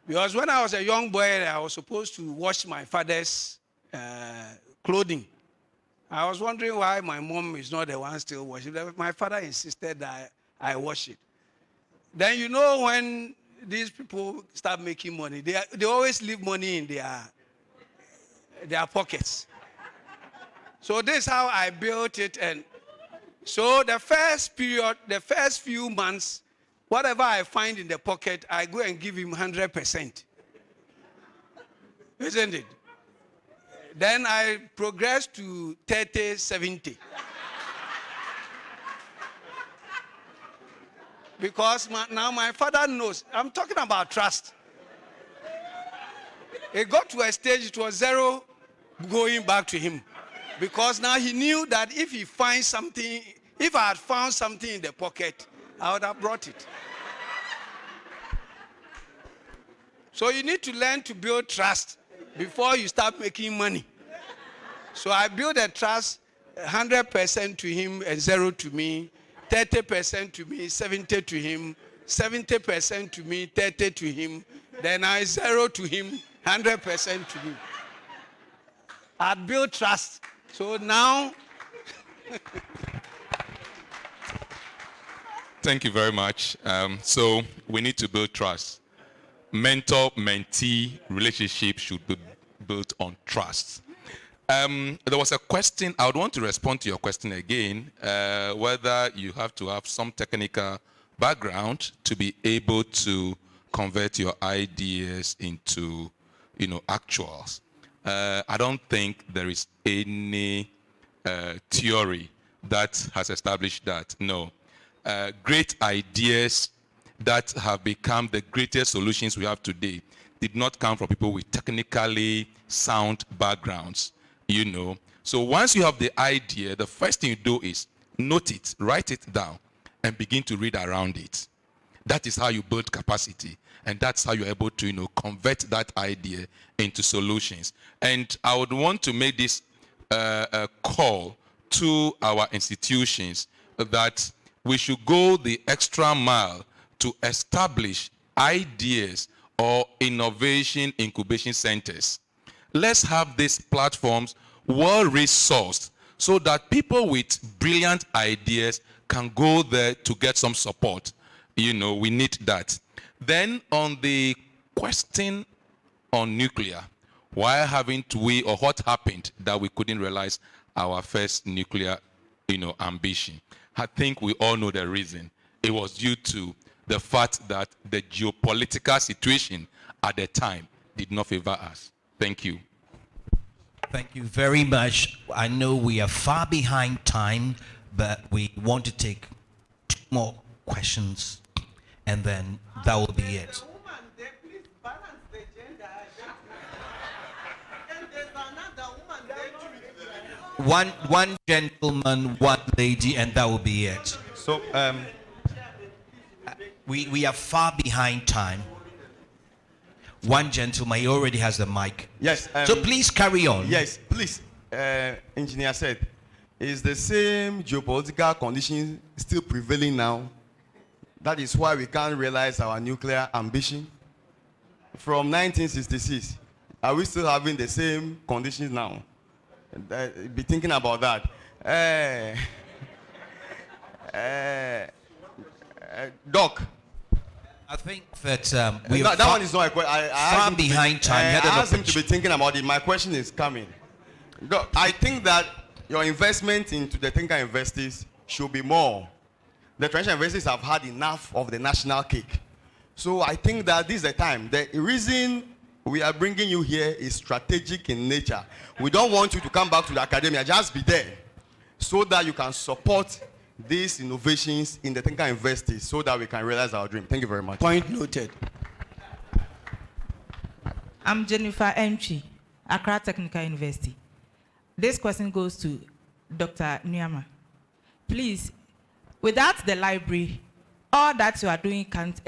Speaker 10: Because when I was a young boy, I was supposed to wash my father's clothing. I was wondering why my mom is not the one still washing. My father insisted that I wash it. Then you know when these people start making money, they always leave money in their pockets. So this is how I built it. And so the first period, the first few months, whatever I find in the pocket, I go and give him 100%. Isn't it? Then I progressed to 30, 70. Because now my father knows. I'm talking about trust. It got to a stage, it was zero going back to him. Because now he knew that if he finds something, if I had found something in the pocket, I would have brought it. So you need to learn to build trust before you start making money. So I built a trust, 100% to him and 0 to me, 30% to me, 70 to him, 70% to me, 30 to him, then I 0 to him, 100% to me. I built trust. So now...
Speaker 2: Thank you very much. So we need to build trust. Mentor-mentee relationship should be built on trust. There was a question. I would want to respond to your question again, whether you have to have some technical background to be able to convert your ideas into, actuals. I don't think there is any theory that has established that. No. Great ideas that have become the greatest solutions we have today did not come from people with technically sound backgrounds, So once you have the idea, the first thing you do is note it, write it down, and begin to read around it. That is how you build capacity, and that's how you're able to, convert that idea into solutions. And I would want to make this a call to our institutions that we should go the extra mile to establish ideas or innovation incubation centers. Let's have these platforms well-resourced so that people with brilliant ideas can go there to get some support. We need that. Then on the question on nuclear, why haven't we, or what happened that we couldn't realize our first nuclear, ambition? I think we all know the reason. It was due to the fact that the geopolitical situation at the time did not favor us. Thank you.
Speaker 4: Thank you very much. I know we are far behind time, but we want to take 2 more questions, and then that will be it. One gentleman, one lady, and that will be it.
Speaker 3: So,
Speaker 4: we are far behind time. One gentleman, he already has the mic.
Speaker 11: Yes.
Speaker 4: So please carry on.
Speaker 11: Yes, please. Engineer said, is the same geopolitical condition still prevailing now? That is why we can't realize our nuclear ambition. From 1966, are we still having the same conditions now? Be thinking about that. Doc.
Speaker 4: I think that we
Speaker 11: that one is not a question.
Speaker 4: far behind time.
Speaker 11: I asked him to be thinking about it. My question is coming. Doc, I think that your investment into the technical investors should be more. The traditional investors have had enough of the national cake. So I think that this is the time. The reason we are bringing you here is strategic in nature. We don't want you to come back to the academia. Just be there so that you can support these innovations in the technical investors so that we can realize our dream. Thank you very much.
Speaker 10: Point noted.
Speaker 12: I'm Jennifer Entry, Accra Technical University. This question goes to Dr. Nyama. Please, without the library, all that you are doing can't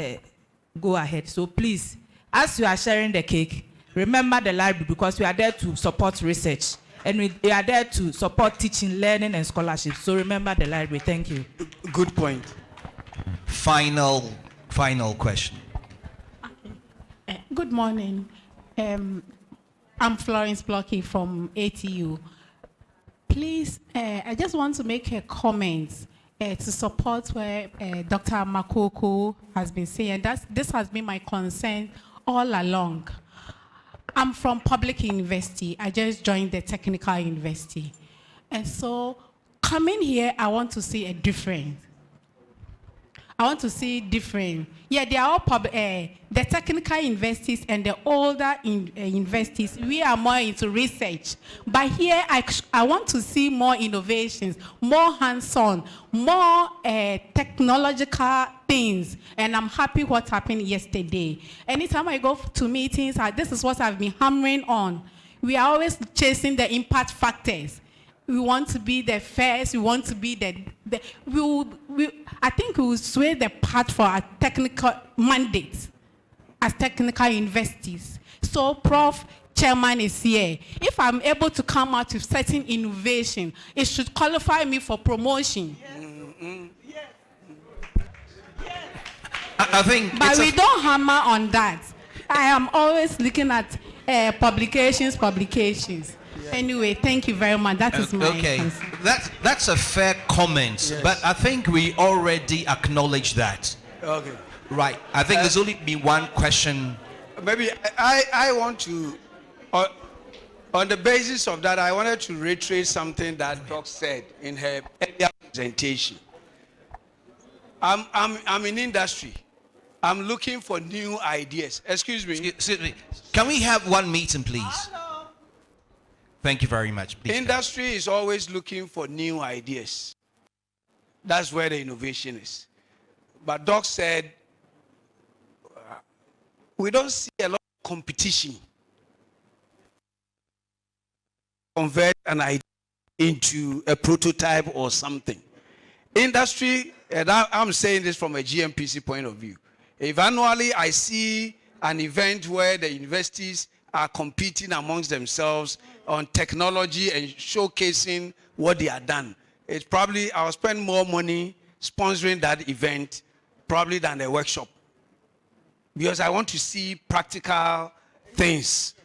Speaker 12: go ahead. So please, as you are sharing the cake, remember the library, because we are there to support research. And we are there to support teaching, learning, and scholarship. So remember the library. Thank you.
Speaker 10: Good point.
Speaker 4: Final question.
Speaker 13: Okay. Good morning. I'm Florence Blocky from ATU. Please, I just want to make a comment to support where Dr. Makoko has been saying. This has been my concern all along. I'm from public university. I just joined the technical university. And so coming here, I want to see a difference. I want to see different. Yeah, they are all the technical investors and the older investors. We are more into research. But here, I want to see more innovations, more hands-on, more technological things. And I'm happy what happened yesterday. Anytime I go to meetings, this is what I've been hammering on. We are always chasing the impact factors. We want to be the first. We want to be I think we will sway the path for our technical mandates as technical investors. So, Prof. Chairman is here. If I'm able to come out with certain innovation, it should qualify me for promotion.
Speaker 10: Yes.
Speaker 1: I think.
Speaker 13: But we don't hammer on that. I am always looking at publications. Anyway, thank you very much. That is my answer.
Speaker 4: That's a fair comment,
Speaker 10: Yes.
Speaker 4: but I think we already acknowledge that.
Speaker 10: Okay.
Speaker 4: Right. I think there's only been one question.
Speaker 10: Maybe I want to, on the basis of that, I wanted to reiterate something that Doc said in her earlier presentation. I'm in industry. I'm looking for new ideas. Excuse me.
Speaker 4: Excuse me. Can we have one meeting, please?
Speaker 10: Hello.
Speaker 4: Thank you very much. Please.
Speaker 10: Industry is always looking for new ideas. That's where the innovation is. But Doc said, we don't see a lot of competition. Convert an idea into a prototype or something. Industry, and I'm saying this from a GMPC point of view. If annually I see an event where the universities are competing amongst themselves on technology and showcasing what they have done, it's probably, I'll spend more money sponsoring that event probably than a workshop. Because I want to see practical things.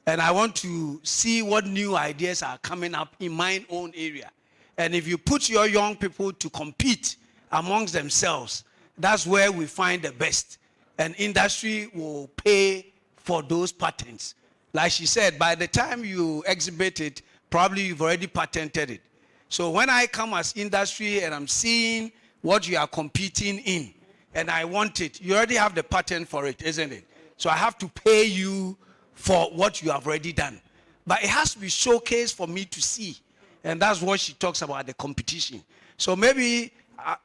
Speaker 10: And I want to see what new ideas are coming up in my own area. And if you put your young people to compete amongst themselves, that's where we find the best. And industry will pay for those patents. Like she said, by the time you exhibit it, probably you've already patented it. So when I come as industry and I'm seeing what you are competing in, and I want it, you already have the patent for it, isn't it? So I have to pay you for what you have already done. But it has to be showcased for me to see. And that's what she talks about, the competition. So maybe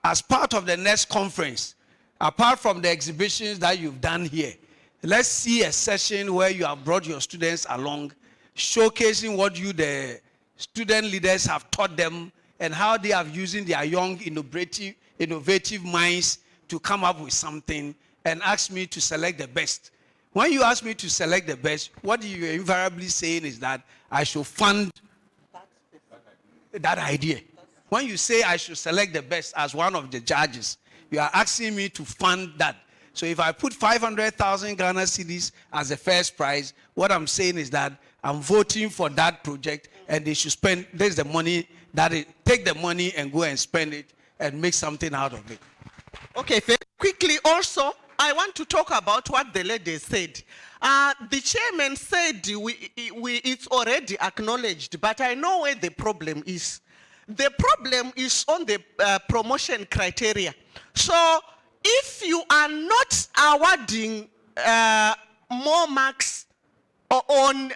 Speaker 10: as part of the next conference, apart from the exhibitions that you've done here, let's see a session where you have brought your students along, showcasing what you, the student leaders, have taught them and how they are using their young, innovative minds to come up with something, and ask me to select the best. When you ask me to select the best, what you're invariably saying is that I should fund that idea. When you say I should select the best as one of the judges, you are asking me to fund that. So if I put 500,000 Ghana cedis as the first prize, what I'm saying is that I'm voting for that project, and they should spend, there's the money, take the money and go and spend it and make something out of it.
Speaker 6: Okay, very quickly also, I want to talk about what the lady said. The chairman said it's already acknowledged, but I know where the problem is. The problem is on the promotion criteria. So if you are not awarding more marks on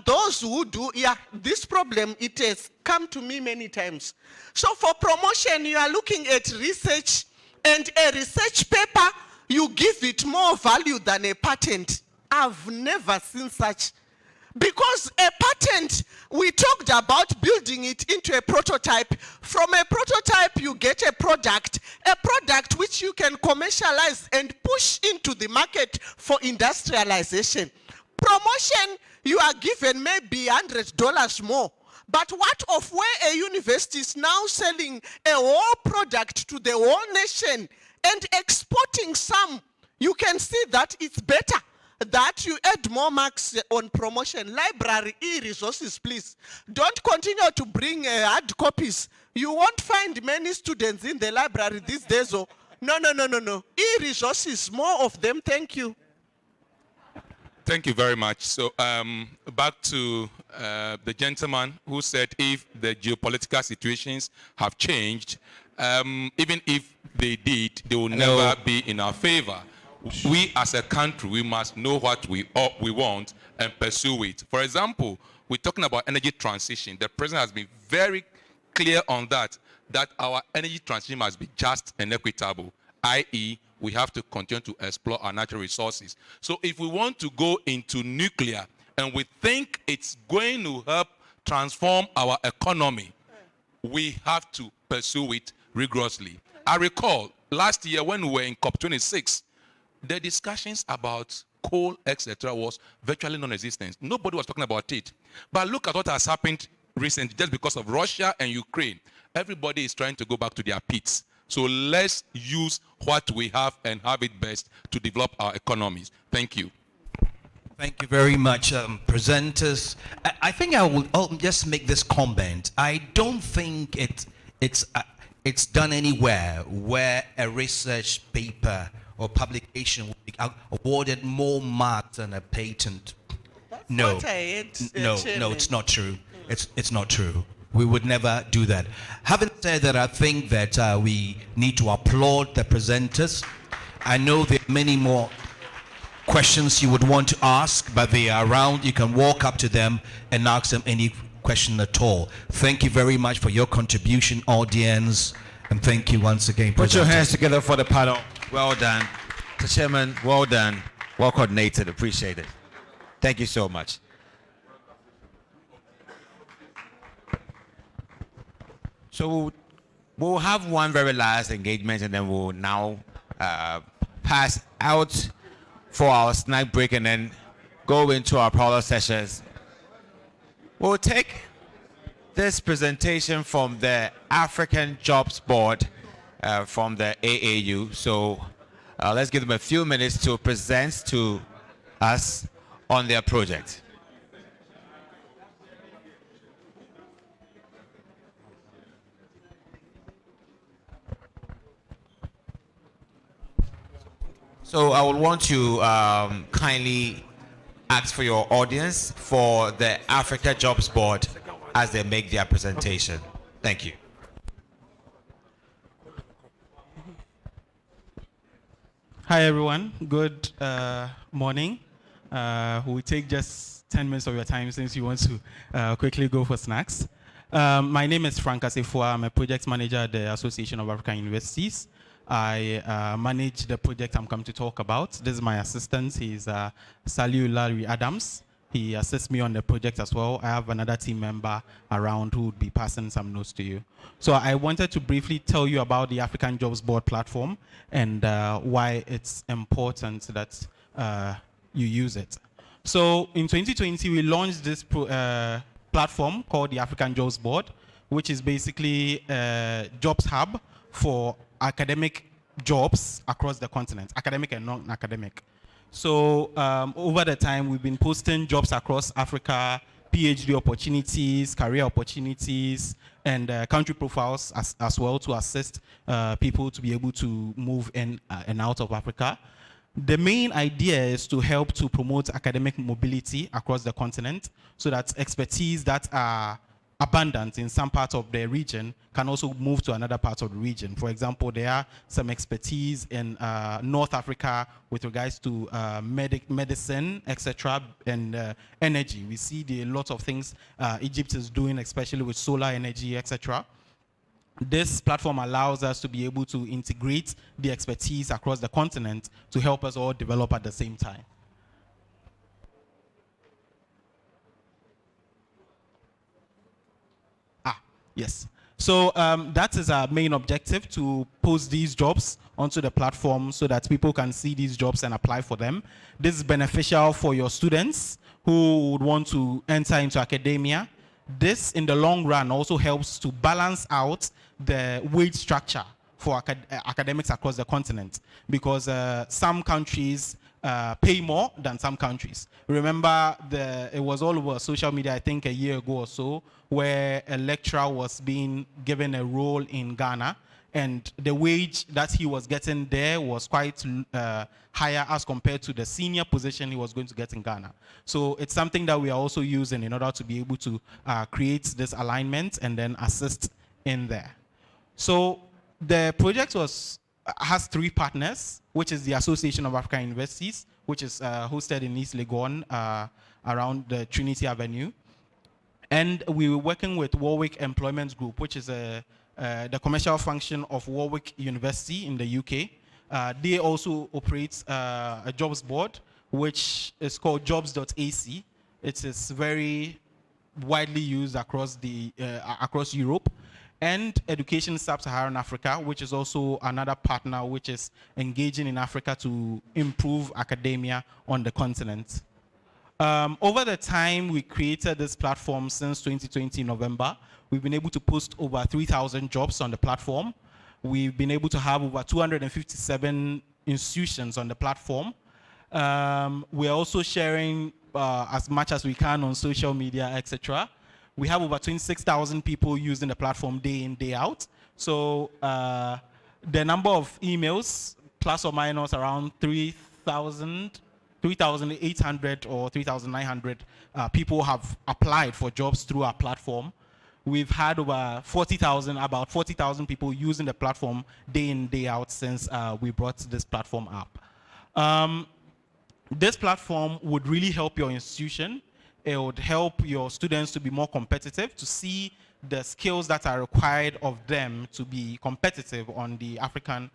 Speaker 6: those who do, this problem, it has come to me many times. So for promotion, you are looking at research, and a research paper, you give it more value than a patent. I've never seen such. Because a patent, we talked about building it into a prototype. From a prototype, you get a product which you can commercialize and push into the market for industrialization. Promotion, you are given maybe $100 more. But what of where a university is now selling a whole product to the whole nation and exporting some? You can see that it's better that you add more marks on promotion. Library, e-resources, please. Don't continue to bring hard copies. You won't find many students in the library these days. Oh, no. E-resources, more of them. Thank you.
Speaker 2: Thank you very much. So back to the gentleman who said if the geopolitical situations have changed, even if they did, they will never be in our favor. We as a country, we must know what we want and pursue it. For example, we're talking about energy transition. The president has been very clear on that our energy transition must be just and equitable, i.e., we have to continue to explore our natural resources. So if we want to go into nuclear and we think it's going to help transform our economy, we have to pursue it rigorously. I recall last year when we were in COP26, the discussions about coal, etc., was virtually non-existent. Nobody was talking about it. But look at what has happened recently, just because of Russia and Ukraine. Everybody is trying to go back to their pits. So let's use what we have and have it best to develop our economies. Thank you.
Speaker 4: Thank you very much, presenters. I think I'll just make this comment. I don't think it's done anywhere where a research paper or publication will be awarded more marks than a patent. No,
Speaker 6: what I heard,
Speaker 4: no, it's not true. It's not true. We would never do that. Having said that, I think that we need to applaud the presenters. I know there are many more questions you would want to ask, but they are around. You can walk up to them and ask them any question at all. Thank you very much for your contribution, audience, and thank you once again,
Speaker 3: Put your
Speaker 4: presenters.
Speaker 3: hands together for the panel. Well done. The chairman, well done. Well coordinated. Appreciate it. Thank you so much. So we'll have one very last engagement, and then we'll now pass out for our snack break and then go into our parallel sessions. We'll take this presentation from the African Jobs Board from the AAU. So let's give them a few minutes to present to us on their project. So I would want to kindly ask for your audience for the Africa Jobs Board as they make their presentation. Thank you.
Speaker 14: Hi everyone, good morning. We'll take just 10 minutes of your time since you want to quickly go for snacks. My name is Frank Asefua. I'm a project manager at the Association of African Universities. I manage the project I'm coming to talk about. This is my assistant. He's Saliu Larry Adams. He assists me on the project as well. I have another team member around who would be passing some notes to you. So I wanted to briefly tell you about the African Jobs Board platform and why it's important that you use it. So in 2020, we launched this platform called the African Jobs Board, which is basically a jobs hub for academic jobs across the continent, academic and non-academic. So over the time, we've been posting jobs across Africa, PhD opportunities, career opportunities, and country profiles as well to assist people to be able to move in and out of Africa. The main idea is to help to promote academic mobility across the continent so that expertise that are abundant in some parts of the region can also move to another part of the region. For example, there are some expertise in North Africa with regards to medicine, etc., and energy. We see a lot of things Egypt is doing, especially with solar energy, etc. This platform allows us to be able to integrate the expertise across the continent to help us all develop at the same time. Yes. So that is our main objective, to post these jobs onto the platform so that people can see these jobs and apply for them. This is beneficial for your students who would want to enter into academia. This, in the long run, also helps to balance out the wage structure for academics across the continent, because some countries pay more than some countries. Remember, it was all over social media, I think a year ago or so, where a lecturer was being given a role in Ghana, and the wage that he was getting there was quite higher as compared to the senior position he was going to get in Ghana. So it's something that we are also using in order to be able to create this alignment and then assist in there. So The project has 3 partners, which is the Association of African Universities, which is hosted in East Legon, around the Trinity Avenue. And we were working with Warwick Employment Group, which is the commercial function of Warwick University in the UK. They also operate a jobs board, which is called jobs.ac. It is very widely used across Europe. And Education Sub-Saharan Africa, which is also another partner which is engaging in Africa to improve academia on the continent. Over the time we created this platform since 2020 November, we've been able to post over 3,000 jobs on the platform. We've been able to have over 257 institutions on the platform. We're also sharing as much as we can on social media, etc. We have over 26,000 people using the platform day in, day out. So the number of emails, plus or minus around 3,800 or 3,900 people have applied for jobs through our platform. We've had over about 40,000 people using the platform day in, day out since we brought this platform up. This platform would really help your institution. It would help your students to be more competitive, to see the skills that are required of them to be competitive on the African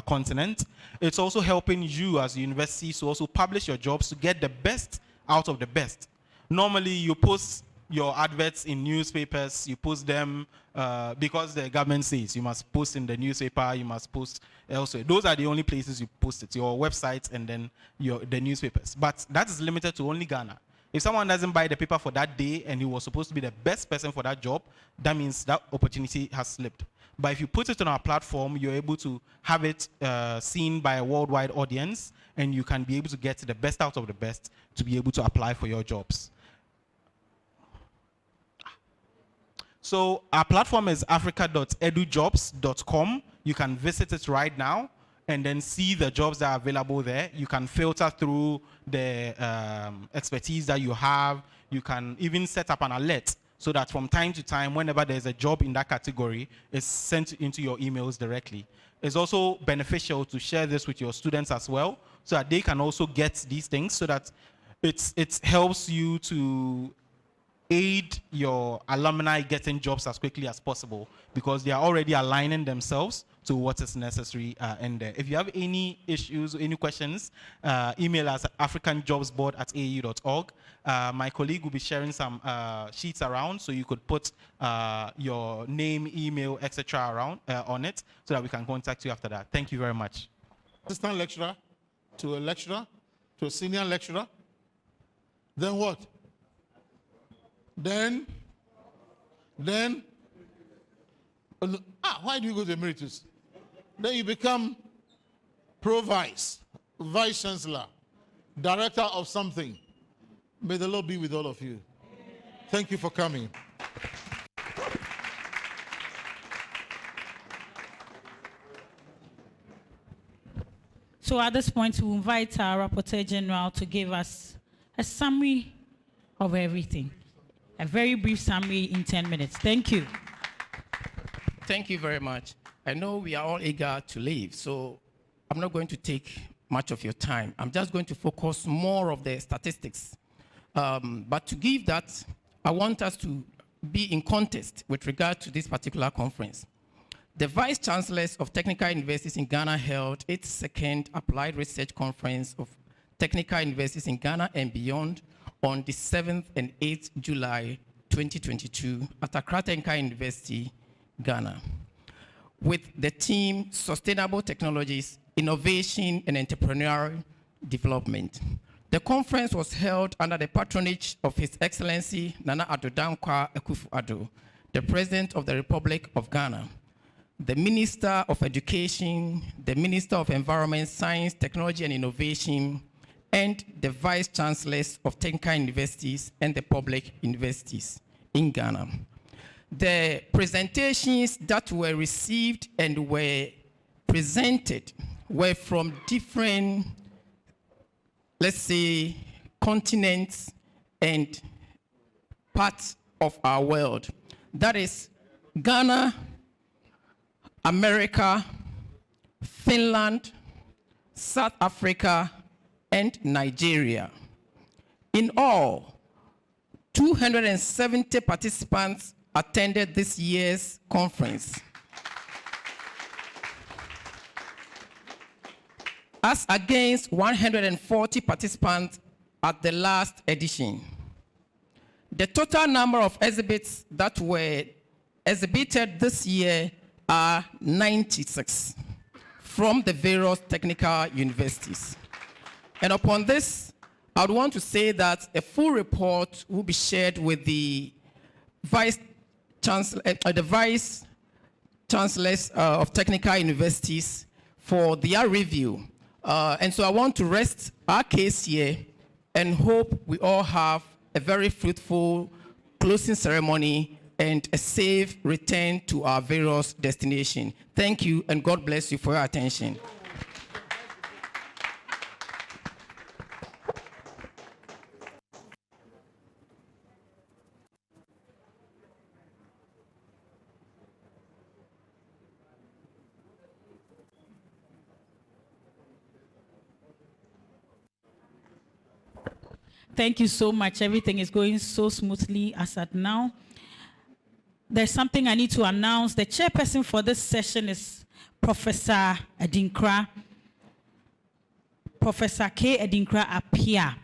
Speaker 14: continent. It's also helping you as a university to also publish your jobs to get the best out of the best. Normally, you post your adverts in newspapers, you post them because the government says you must post in the newspaper, you must post elsewhere. Those are the only places you post it, your websites and then the newspapers. But that is limited to only Ghana. If someone doesn't buy the paper for that day and he was supposed to be the best person for that job, that means that opportunity has slipped. But if you put it on our platform, you're able to have it seen by a worldwide audience, and you can be able to get the best out of the best to be able to apply for your jobs. So our platform is africa.edujobs.com. You can visit it right now and then see the jobs that are available there. You can filter through the expertise that you have. You can even set up an alert so that from time to time, whenever there's a job in that category, it's sent into your emails directly. It's also beneficial to share this with your students as well, so that they can also get these things, so that it helps you to aid your alumni getting jobs as quickly as possible, because they are already aligning themselves to what is necessary in there. If you have any issues, any questions, email us at africanjobsboard@aau.org. My colleague will be sharing some sheets around, so you could put your name, email, etc. around on it, so that we can contact you after that. Thank you very much.
Speaker 15: Assistant lecturer to a lecturer to a senior lecturer. Then what? Then, why do you go to emeritus? Then you become pro-vice, vice chancellor, director of something. May the Lord be with all of you. Thank you for coming.
Speaker 16: So at this point, we invite our Rapporteur General to give us a summary of everything. A very brief summary in 10 minutes. Thank you.
Speaker 17: Thank you very much. I know we are all eager to leave, so I'm not going to take much of your time. I'm just going to focus more of the statistics. But to give that, I want us to be in context with regard to this particular conference. The Vice Chancellors of Technical Universities in Ghana held its second Applied Research Conference of Technical Universities in Ghana and beyond on the 7th and 8th July 2022 at Accra University, Ghana, with the theme Sustainable Technologies, Innovation and Entrepreneurial Development. The conference was held under the patronage of His Excellency Nana Addo Dankwa Akufo-Addo, the President of the Republic of Ghana, the Minister of Education, the Minister of Environment, Science, Technology and Innovation, and the Vice Chancellors of Technical Universities and the public universities in Ghana. The presentations that were received and were presented were from different, let's say, continents and parts of our world. That is, Ghana America, Finland, South Africa, and Nigeria. In all, 270 participants attended this year's conference, as against 140 participants at the last edition. The total number of exhibits that were exhibited this year are 96 from the various technical universities. And upon this, I would want to say that a full report will be shared with the Vice Chancellors of Technical Universities for their review. And so I want to rest our case here and hope we all have a very fruitful closing ceremony and a safe return to our various destinations. Thank you, and God bless you for your attention.
Speaker 16: Thank you so much. Everything is going so smoothly as at now. There's something I need to announce. The chairperson for this session is Professor Adinkra. Professor K. Adinkra Apia.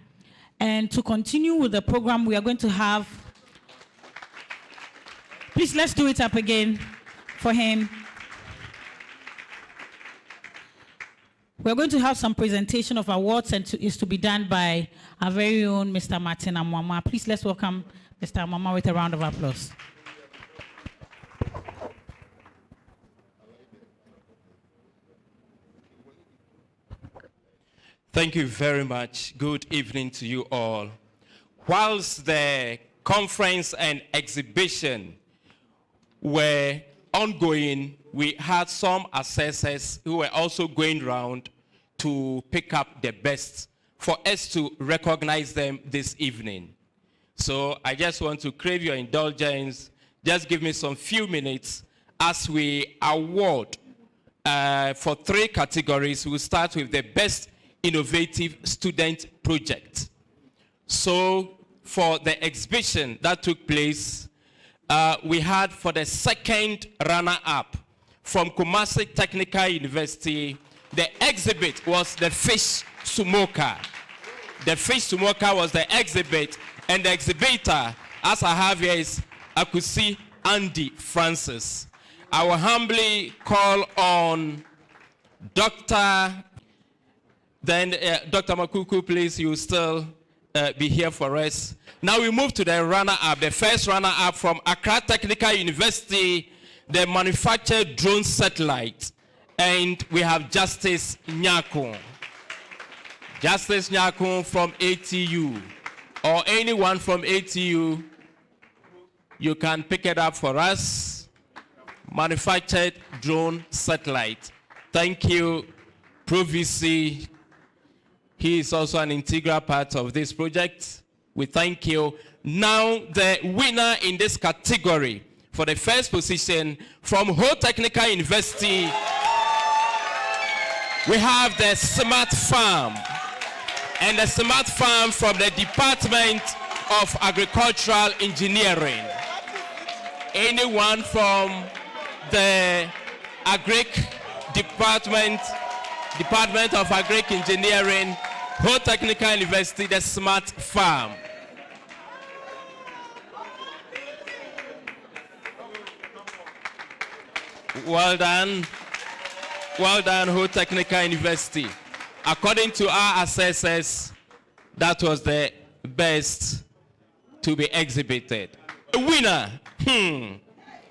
Speaker 16: And to continue with the program, we are going to have, please let's do it up again for him. We're going to have some presentation of awards, and is to be done by our very own Mr. Martin Amwama. Please let's welcome Mr. Amwama with a round of applause.
Speaker 18: Thank you very much. Good evening to you all. Whilst the conference and exhibition were ongoing, we had some assessors who were also going around to pick up the best for us to recognize them this evening. So I just want to crave your indulgence. Just give me some few minutes as we award for 3 categories. We'll start with the best innovative student project. So for the exhibition that took place, we had for the second runner-up from Kumasi Technical University, the exhibit was the fish sumoka. The fish sumoka was the exhibit, and the exhibitor, as I have here, is Akusi Andy Francis. I will humbly call on Dr. Dr. Makuku, please, you will still be here for us. Now we move to the runner-up, the first runner-up from Accra Technical University, the manufactured drone satellite. And we have Justice Nyakun. Justice Nyakun from ATU, or anyone from ATU, you can pick it up for us. Manufactured drone satellite. Thank you, Provisy. He is also an integral part of this project. We thank you. Now the winner in this category for the first position from Ho Technical University, we have the Smart Farm. And the Smart Farm from the Department of Agricultural Engineering. Anyone from the Department of Agric Engineering, Ho Technical University, the Smart Farm. Well done. Well done, Ho Technical University. According to our assessors, that was the best to be exhibited. A winner in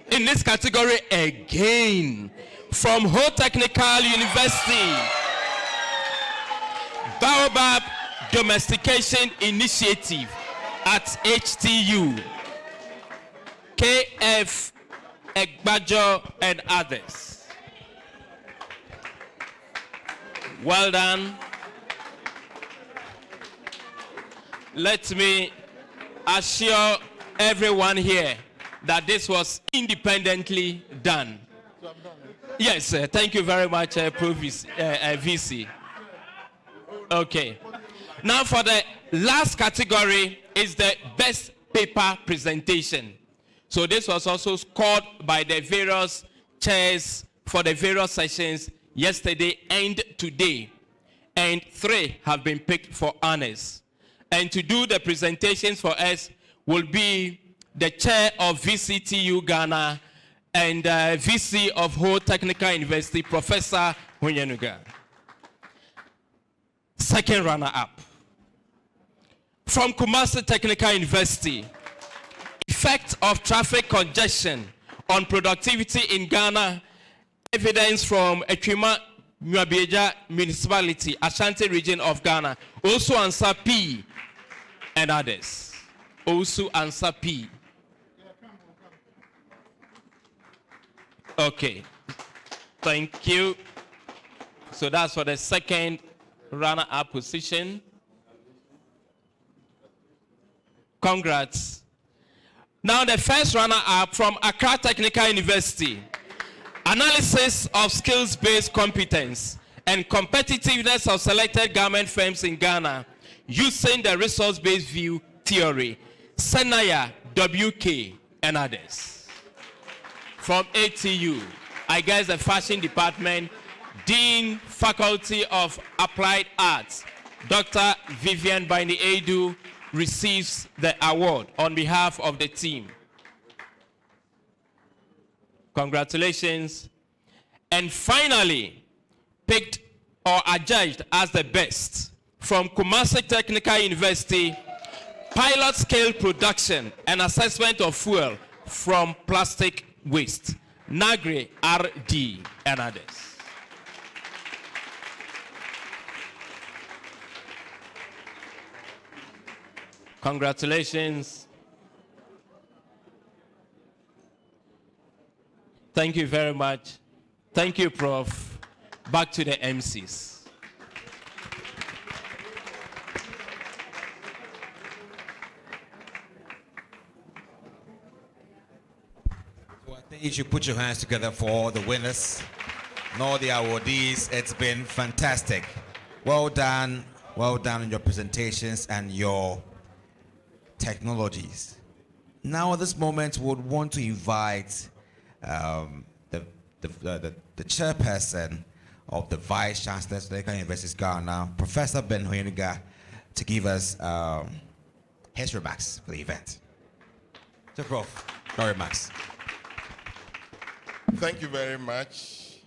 Speaker 18: this category again from Ho Technical University, Baobab Domestication Initiative at HTU, KF Egbajo and others. Well done. Let me assure everyone here that this was independently done. Yes, thank you very much, VC. Okay. Now for the last category is the best paper presentation. So this was also scored by the various chairs for the various sessions yesterday and today. And 3 have been picked for honors. And to do the presentations for us will be the chair of VCTU Ghana and VC of Ho Technical University, Professor Hunyanuga. Second runner-up. From Kumasi Technical University, effect of traffic congestion on productivity in Ghana, evidence from Ekwima Nwabeja Municipality, Ashanti region of Ghana, also answer P and others. Also answer P. Okay, thank you. So that's for the second runner-up position. Congrats. Now the first runner-up from Accra Technical University. Analysis of skills-based competence and competitiveness of selected government firms in Ghana using the resource-based view theory. Senaya, WK, and others. From ATU, I guess the fashion department, Dean, Faculty of Applied Arts, Dr. Vivian Bindi Edu, receives the award on behalf of the team. Congratulations. And finally, picked or adjudged as the best from Kumasi Technical University, pilot scale production and assessment of fuel from plastic waste, Nagre RD and others. Congratulations. Thank you very much. Thank you, Prof. Back to the MCs.
Speaker 1: So I think you should put your hands together for all the winners and all the awardees. It's been fantastic. Well done. Well done in your presentations and your technologies. Now at this moment, we would want to invite the chairperson of the Vice Chancellor of the University of Ghana, Professor Ben Hoyeniga, to give us his remarks for the event. So, Prof, your remarks.
Speaker 19: Thank you very much.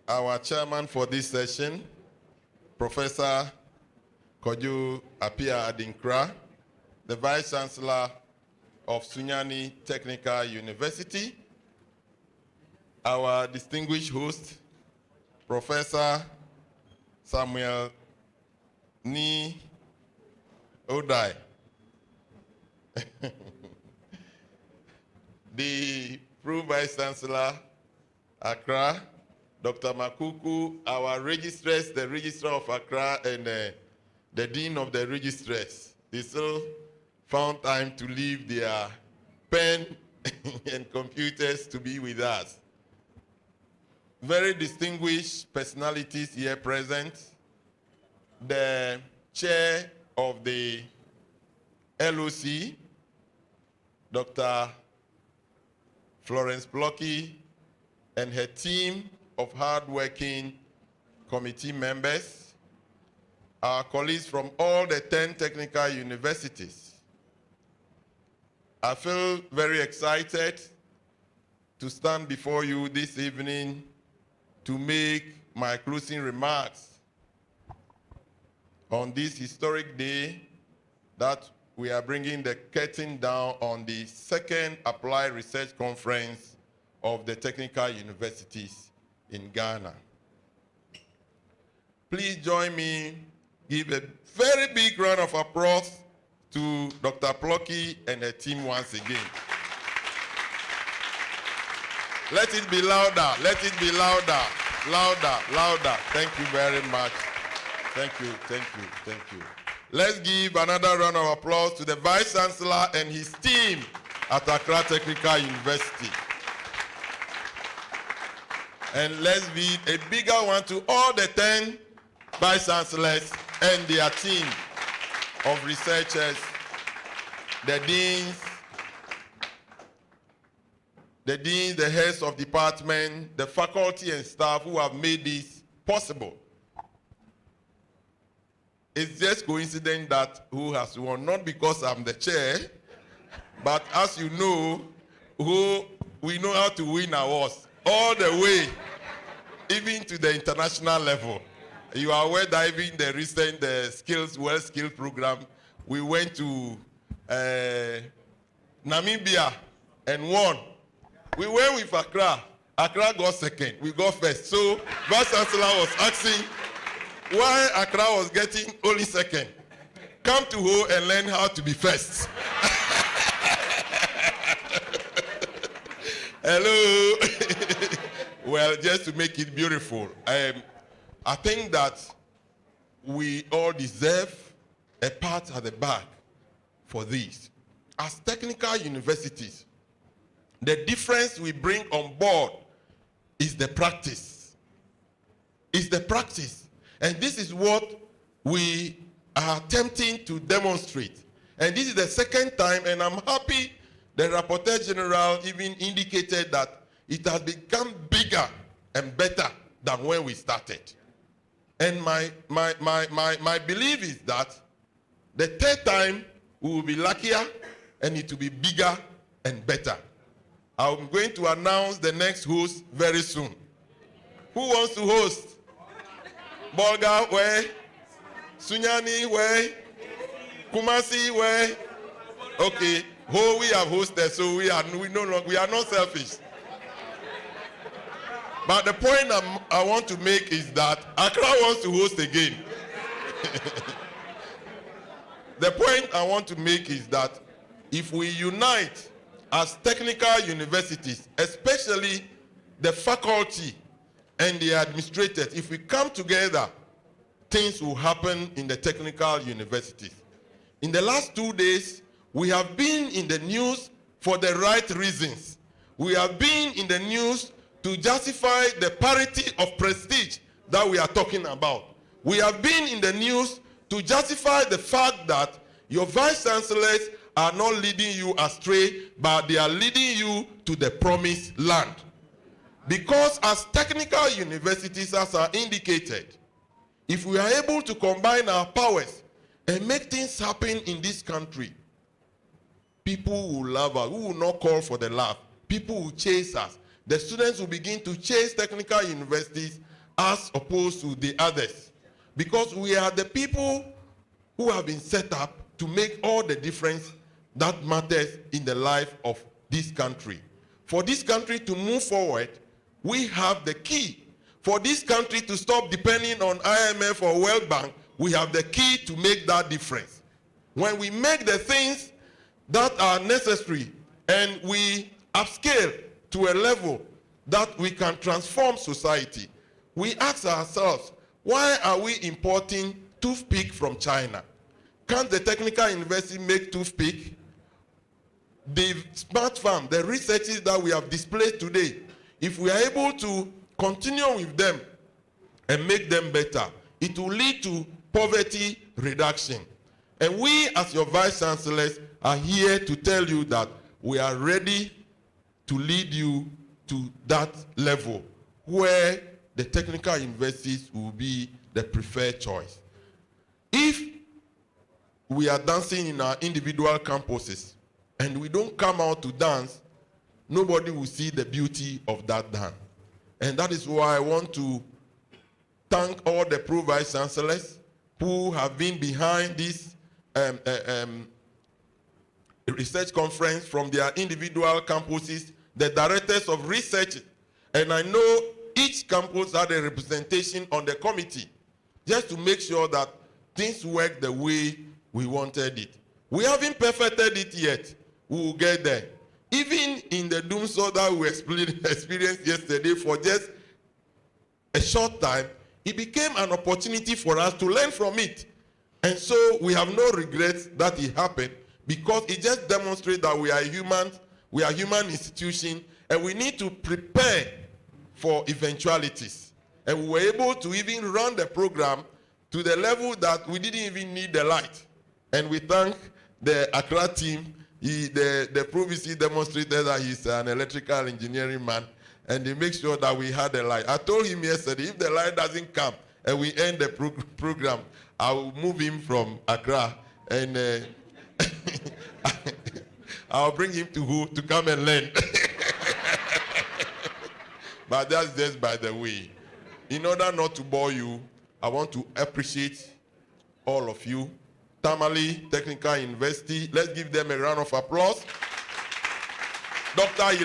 Speaker 19: Our chairman for this session, Professor Koju Apia Adinkra, the Vice Chancellor of Sunyani Technical University, our distinguished host, Professor Samuel Ni Odai, the Pro Vice Chancellor, Accra, Dr. Makuku, our registrars, the Registrar of Accra, and the Dean of the Registrars. They still found time to leave their pen and computers to be with us. Very distinguished personalities here present. The chair of the LOC, Dr. Florence Blocky, and her team of hard-working committee members, our colleagues from all the 10 technical universities. I feel very excited to stand before you this evening to make my closing remarks on this historic day that we are bringing the curtain down on the second Applied Research Conference of the technical universities in Ghana. Please join me, give a very big round of applause to Dr. Blocky and her team once again. Let it be louder, let it be louder, louder, louder. Thank you very much. Thank you, thank you, thank you. Let's give another round of applause to the Vice Chancellor and his team at Accra Technical University. And let's be a bigger one to all the 10 vice chancellors and their team of researchers, the deans, the heads of department, the faculty and staff who have made this possible. It's just coincidence that who has won, not because I'm the chair, but as you know, we know how to win awards all the way, even to the international level. You are aware that even the recent World Skills Program, we went to Namibia and won. We went with Accra. Accra got second. We got first. So Vice Chancellor was asking why Accra was getting only second. Come to Ho and learn how to be first. Hello. Well, just to make it beautiful, I think that we all deserve a pat at the back for this. As technical universities, the difference we bring on board is the practice. It's the practice. And this is what we are attempting to demonstrate. And this is the second time, and I'm happy the Rapporteur General even indicated that it has become bigger and better than when we started. And my belief is that the third time we will be luckier and it will be bigger and better. I'm going to announce the next host very soon. Who wants to host? Bolga, where? Sunyani, where? Kumasi, where? Okay. Oh, we have hosted, so we are not selfish. But the point I want to make is that Accra wants to host again. The point I want to make is that if we unite as technical universities, especially the faculty and the administrators, if we come together, things will happen in the technical universities. In the last 2 days, we have been in the news for the right reasons. We have been in the news to justify the parity of prestige that we are talking about. We have been in the news to justify the fact that your vice chancellors are not leading you astray, but they are leading you to the promised land. Because as technical universities, as are indicated, if we are able to combine our powers and make things happen in this country, people will love us. We will not call for the love. People will chase us. The students will begin to chase technical universities as opposed to the others. Because we are the people who have been set up to make all the difference that matters in the life of this country. For this country to move forward, we have the key. For this country to stop depending on IMF or World Bank, we have the key to make that difference. When we make the things that are necessary and we upscale to a level that we can transform society, we ask ourselves, why are we importing toothpick from China? Can't the technical university make toothpick? The smart farm, the researches that we have displayed today, if we are able to continue with them and make them better, it will lead to poverty reduction. And we, as your vice chancellors, are here to tell you that we are ready to lead you to that level where the technical universities will be the preferred choice. If we are dancing in our individual campuses and we don't come out to dance, nobody will see the beauty of that dance. And that is why I want to thank all the pro-vice chancellors who have been behind this research conference from their individual campuses, the directors of research, and I know each campus had a representation on the committee just to make sure that things work the way we wanted it. We haven't perfected it yet. We will get there. Even in the doomsday that we experienced yesterday for just a short time, it became an opportunity for us to learn from it. And so we have no regrets that it happened, because it just demonstrates that we are human institution, and we need to prepare for eventualities. And we were able to even run the program to the level that we didn't even need the light. And we thank the Accra team. The province demonstrated that he's an electrical engineering man, and they make sure that we had the light. I told him yesterday, if the light doesn't come and we end the program, I will move him from Accra, and I'll bring him to come and learn. But that's just by the way. In order not to bore you, I want to appreciate all of you. Tamale Technical University, let's give them a round of applause. Dr.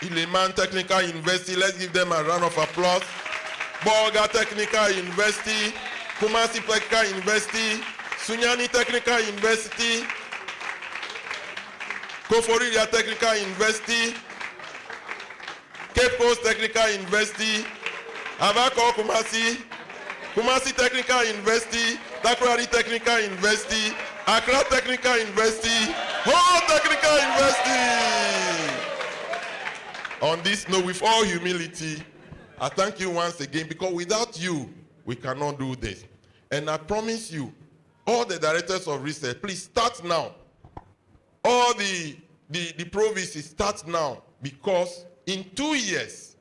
Speaker 19: Iliman Technical University, let's give them a round of applause. Bolgatanga Technical University, Kumasi Technical University, Sunyani Technical University, Koforidua Technical University, Cape Coast Technical University, Avako Kumasi Technical University, Takoradi Technical University, Accra Technical University, whole Technical University. On this note, with all humility, I thank you once again, because without you, we cannot do this. And I promise you, all the directors of research, please start now. All the provinces, start now, because in 2 years,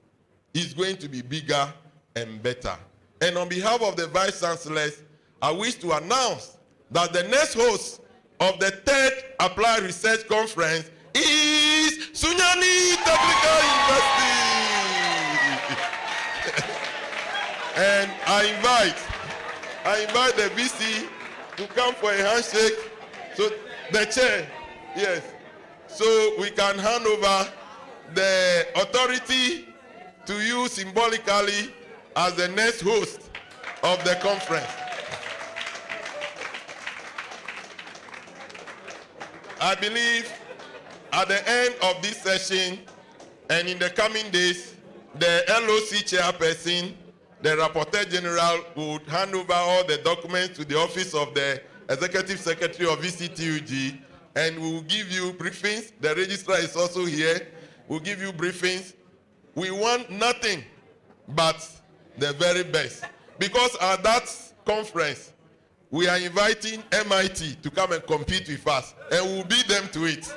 Speaker 19: it's going to be bigger and better. And on behalf of the Vice Chancellors, I wish to announce that the next host of the 3rd Applied Research Conference is Sunyani Technical University. And I invite the VC to come for a handshake. So the chair, yes. So we can hand over the authority to you symbolically as the next host of the conference. I believe at the end of this session and in the coming days, the LOC chairperson, the Rapporteur General, would hand over all the documents to the office of the Executive Secretary of VCTUG, and we will give you briefings. The registrar is also here. We'll give you briefings. We want nothing but the very best. Because at that conference, we are inviting MIT to come and compete with us, and we'll beat them to it.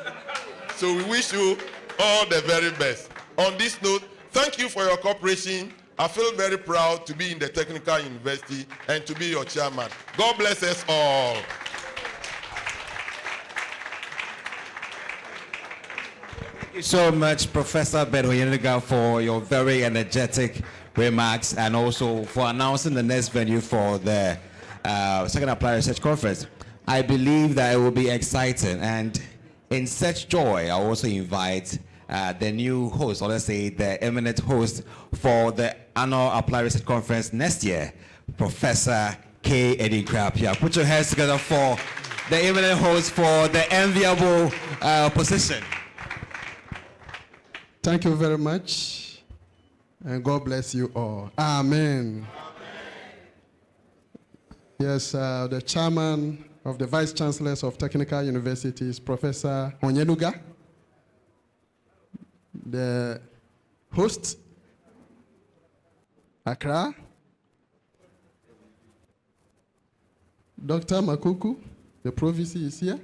Speaker 19: So we wish you all the very best. On this note, thank you for your cooperation. I feel very proud to be in the Technical University and to be your chairman. God bless us all.
Speaker 3: Thank you so much, Professor Bedhoyenega, for your very energetic remarks and also for announcing the next venue for the Second Applied Research Conference. I believe that it will be exciting, and in such joy, I also invite the new host, or let's say the eminent host for the annual Applied Research Conference next year, Professor K. Edikrapia. Put your hands together for the eminent host for the enviable position.
Speaker 20: Thank you very much, and God bless you all. Amen. Yes, the chairman of the Vice Chancellors of Technical Universities, Professor Onyeluga. The host, Accra. Dr. Makuku, the province is here.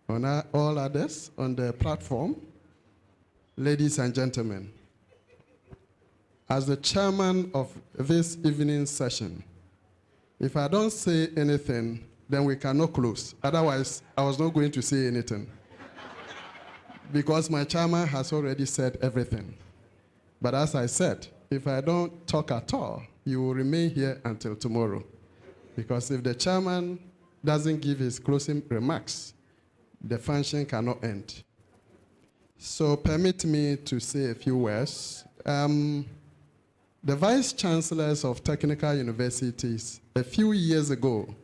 Speaker 20: On all others on the platform. Ladies and gentlemen, as the chairman of this evening session, if I don't say anything, then we cannot close. Otherwise, I was not going to say anything. Because my chairman has already said everything. But as I said, if I don't talk at all, you will remain here until tomorrow. Because if the chairman doesn't give his closing remarks, the function cannot end. So permit me to say a few words. The Vice Chancellors of Technical Universities, a few years ago,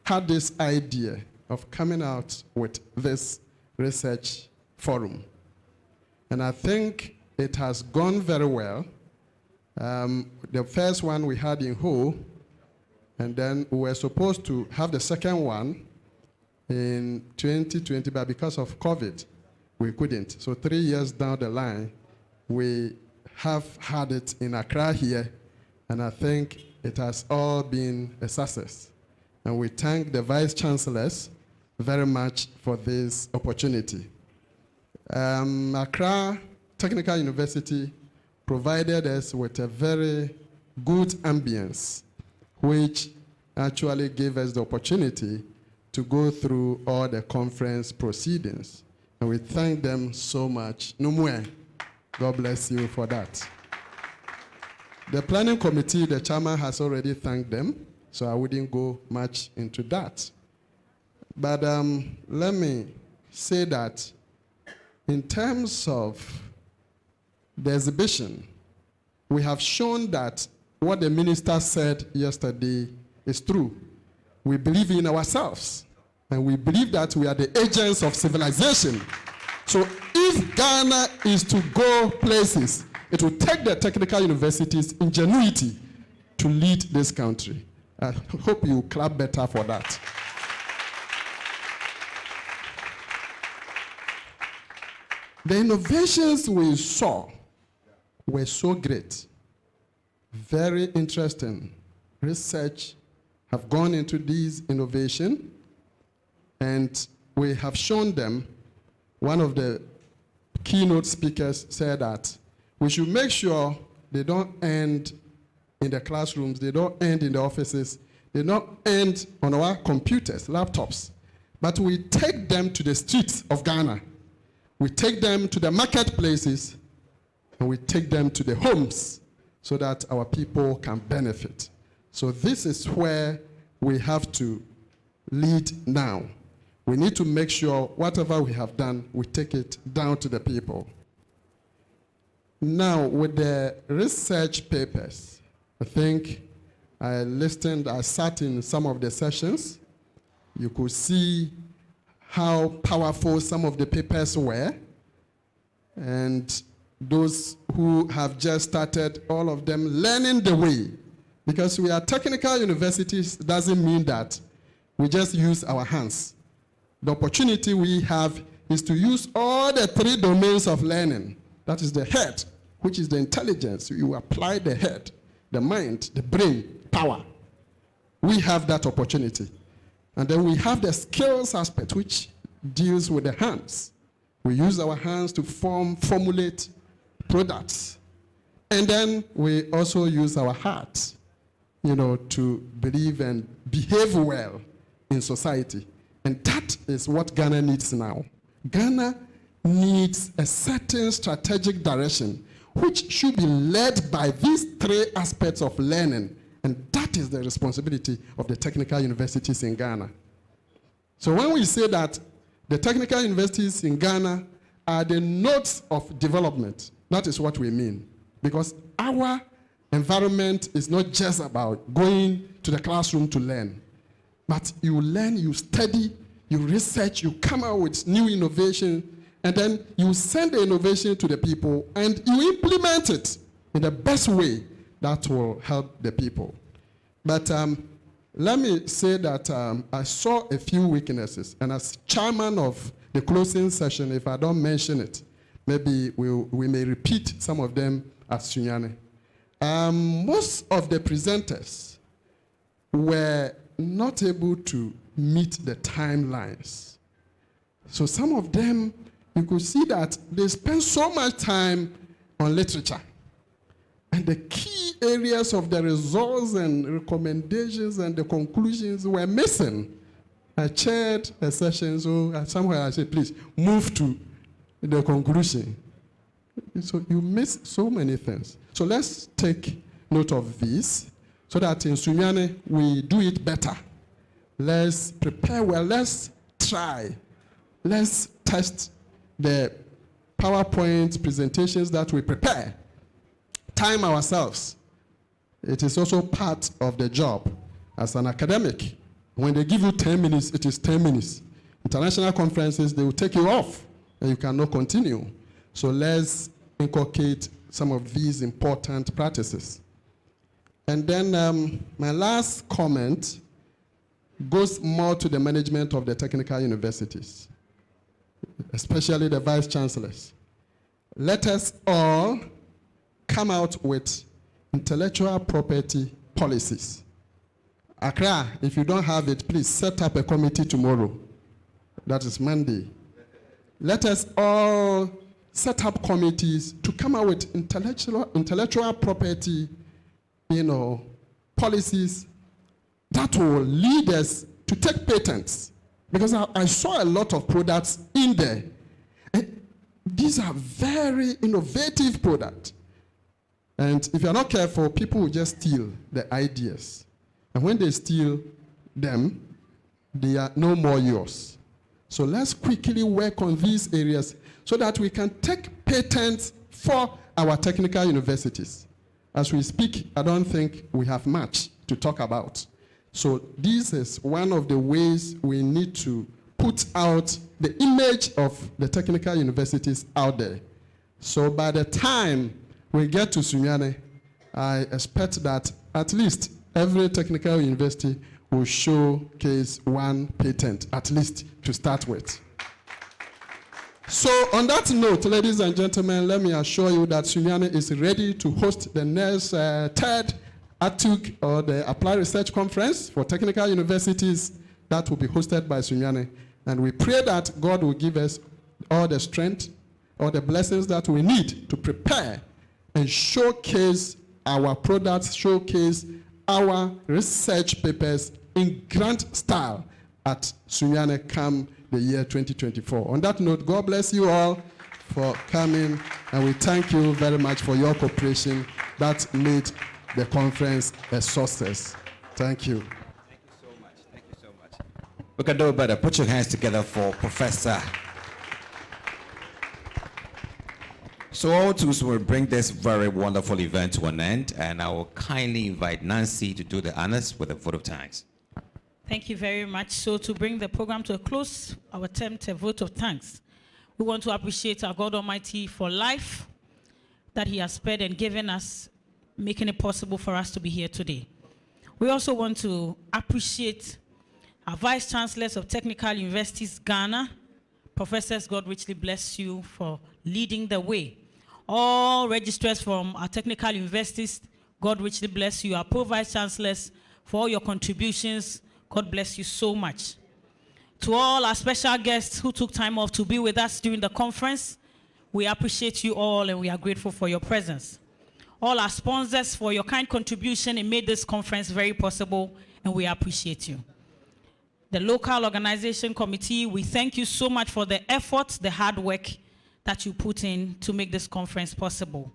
Speaker 20: had this idea of coming out with this research forum. And I think it has gone very well. The first one we had in Ho, and then we were supposed to have the second one in 2020, but because of COVID, we couldn't. So 3 years down the line, we have had it in Accra here, and I think it has all been a success. And we thank the Vice Chancellors very much for this opportunity. Accra Technical University provided us with a very good ambience, which actually gave us the opportunity to go through all the conference proceedings. And we thank them so much. Numwe, God bless you for that. The planning committee, the chairman has already thanked them, so I wouldn't go much into that. But let me say that in terms of the exhibition, we have shown that what the minister said yesterday is true. We believe in ourselves, and we believe that we are the agents of civilization. So if Ghana is to go places, it will take the technical universities' ingenuity to lead this country. I hope you clap better for that. The innovations we saw were so great, very interesting. Research have gone into these innovations, and we have shown them. One of the keynote speakers said that we should make sure they don't end in the classrooms, they don't end in the offices, they don't end on our computers, laptops, but we take them to the streets of Ghana. We take them to the marketplaces, and we take them to the homes so that our people can benefit. So this is where we have to lead now. We need to make sure whatever we have done, we take it down to the people. Now, with the research papers, I think I sat in some of the sessions. You could see how powerful some of the papers were. And those who have just started, all of them learning the way. Because we are technical universities doesn't mean that we just use our hands. The opportunity we have is to use all the three domains of learning. That is the head, which is the intelligence. You apply the head, the mind, the brain, power. We have that opportunity. And then we have the skills aspect, which deals with the hands. We use our hands to formulate products. And then we also use our heart, to believe and behave well in society. And that is what Ghana needs now. Ghana needs a certain strategic direction, which should be led by these three aspects of learning. And that is the responsibility of the technical universities in Ghana. So when we say that the technical universities in Ghana are the nodes of development, that is what we mean. Because our environment is not just about going to the classroom to learn. But you learn, you study, you research, you come out with new innovation, and then you send the innovation to the people, and you implement it in the best way that will help the people. But let me say that I saw a few weaknesses, and as chairman of the closing session, if I don't mention it, maybe we may repeat some of them at Sunyani. Most of the presenters were not able to meet the timelines. So some of them, you could see that they spend so much time on literature. And the key areas of the results and recommendations and the conclusions were missing. I chaired a session, so somewhere I said, please, move to the conclusion. So you miss so many things. So let's take note of this, so that in Sunyani we do it better. Let's prepare well, let's try. Let's test the PowerPoint presentations that we prepare. Time ourselves. It is also part of the job as an academic. When they give you 10 minutes, it is 10 minutes. International conferences, they will take you off and you cannot continue. So let's inculcate some of these important practices. And then my last comment goes more to the management of the technical universities, especially the vice chancellors. Let us all come out with intellectual property policies. Accra, if you don't have it, please set up a committee tomorrow. That is Monday. Let us all set up committees to come out with intellectual property, policies that will lead us to take patents. Because I saw a lot of products in there. And these are very innovative products. And if you're not careful, people will just steal the ideas. And when they steal them, they are no more yours. So let's quickly work on these areas so that we can take patents for our technical universities. As we speak, I don't think we have much to talk about. So this is one of the ways we need to put out the image of the technical universities out there. So by the time we get to Sunyani, I expect that at least every technical university will showcase one patent, at least to start with. So on that note, ladies and gentlemen, let me assure you that Sunyani is ready to host the next third ATUC, or the Applied Research Conference for Technical Universities, that will be hosted by Sunyani. And we pray that God will give us all the strength, all the blessings that we need to prepare and showcase our products, showcase our research papers in grand style at Sunyani come the year 2024. On that note, God bless you all for coming, and we thank you very much for your cooperation that made the conference a success. Thank you.
Speaker 1: Thank you so much. Thank you so much. We can do it better. Put your hands together for Professor. So all too soon will bring this very wonderful event to an end, and I will kindly invite Nancy to do the honors with a vote of thanks.
Speaker 16: Thank you very much. So to bring the program to a close, our attempt a vote of thanks. We want to appreciate our God Almighty for life that He has spared and given us, making it possible for us to be here today. We also want to appreciate our Vice Chancellors of Technical Universities, Ghana. Professors, God richly bless you for leading the way. All registrars from our technical universities, God richly bless you. Our Pro-Vice Chancellors, for all your contributions, God bless you so much. To all our special guests who took time off to be with us during the conference, we appreciate you all and we are grateful for your presence. All our sponsors for your kind contribution and made this conference very possible, and we appreciate you. The local organization committee, we thank you so much for the effort, the hard work that you put in to make this conference possible.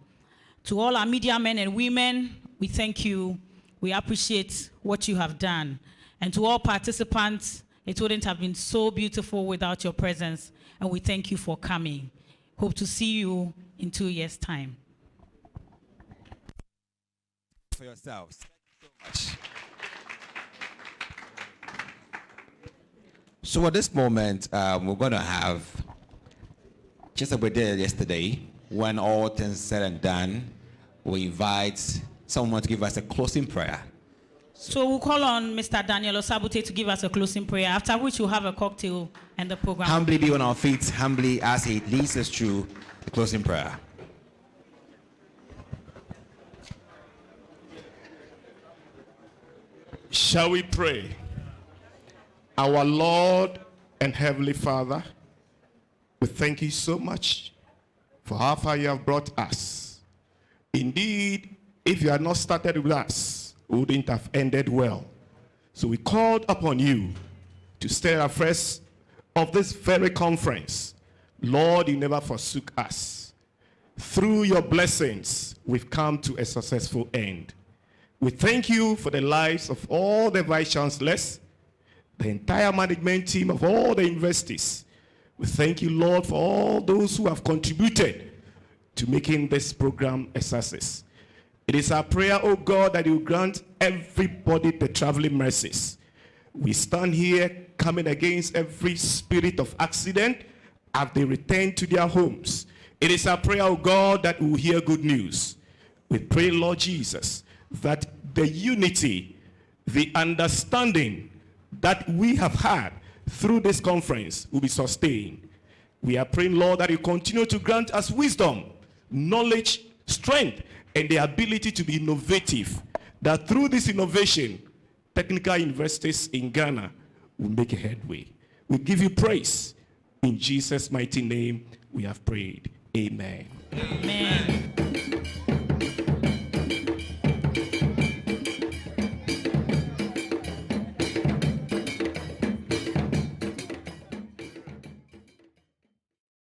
Speaker 16: To all our media men and women, we thank you. We appreciate what you have done. And to all participants, it wouldn't have been so beautiful without your presence, and we thank you for coming. Hope to see you in 2 years' time.
Speaker 1: For yourselves. Thank you so much. So at this moment, we're going to have, just as we did yesterday, when all things said and done, we invite someone to give us a closing prayer.
Speaker 16: So we'll call on Mr. Daniel Osabute to give us a closing prayer, after which we'll have a cocktail and the program.
Speaker 1: Humbly be on our feet, humbly as he leads us through the closing prayer.
Speaker 21: Shall we pray? Our Lord and Heavenly Father, we thank you so much for how far you have brought us. Indeed, if you had not started with us, we wouldn't have ended well. So we called upon you to stay afresh of this very conference. Lord, you never forsook us. Through your blessings, we've come to a successful end. We thank you for the lives of all the vice chancellors, the entire management team of all the universities. We thank you, Lord, for all those who have contributed to making this program a success. It is our prayer, oh God, that you grant everybody the traveling mercies. We stand here coming against every spirit of accident as they return to their homes. It is our prayer, oh God, that we will hear good news. We pray, Lord Jesus, that the unity, the understanding that we have had through this conference will be sustained. We are praying, Lord, that you continue to grant us wisdom, knowledge, strength, and the ability to be innovative, that through this innovation, technical universities in Ghana will make a headway. We give you praise. In Jesus' mighty name, we have prayed. Amen.
Speaker 16: Amen.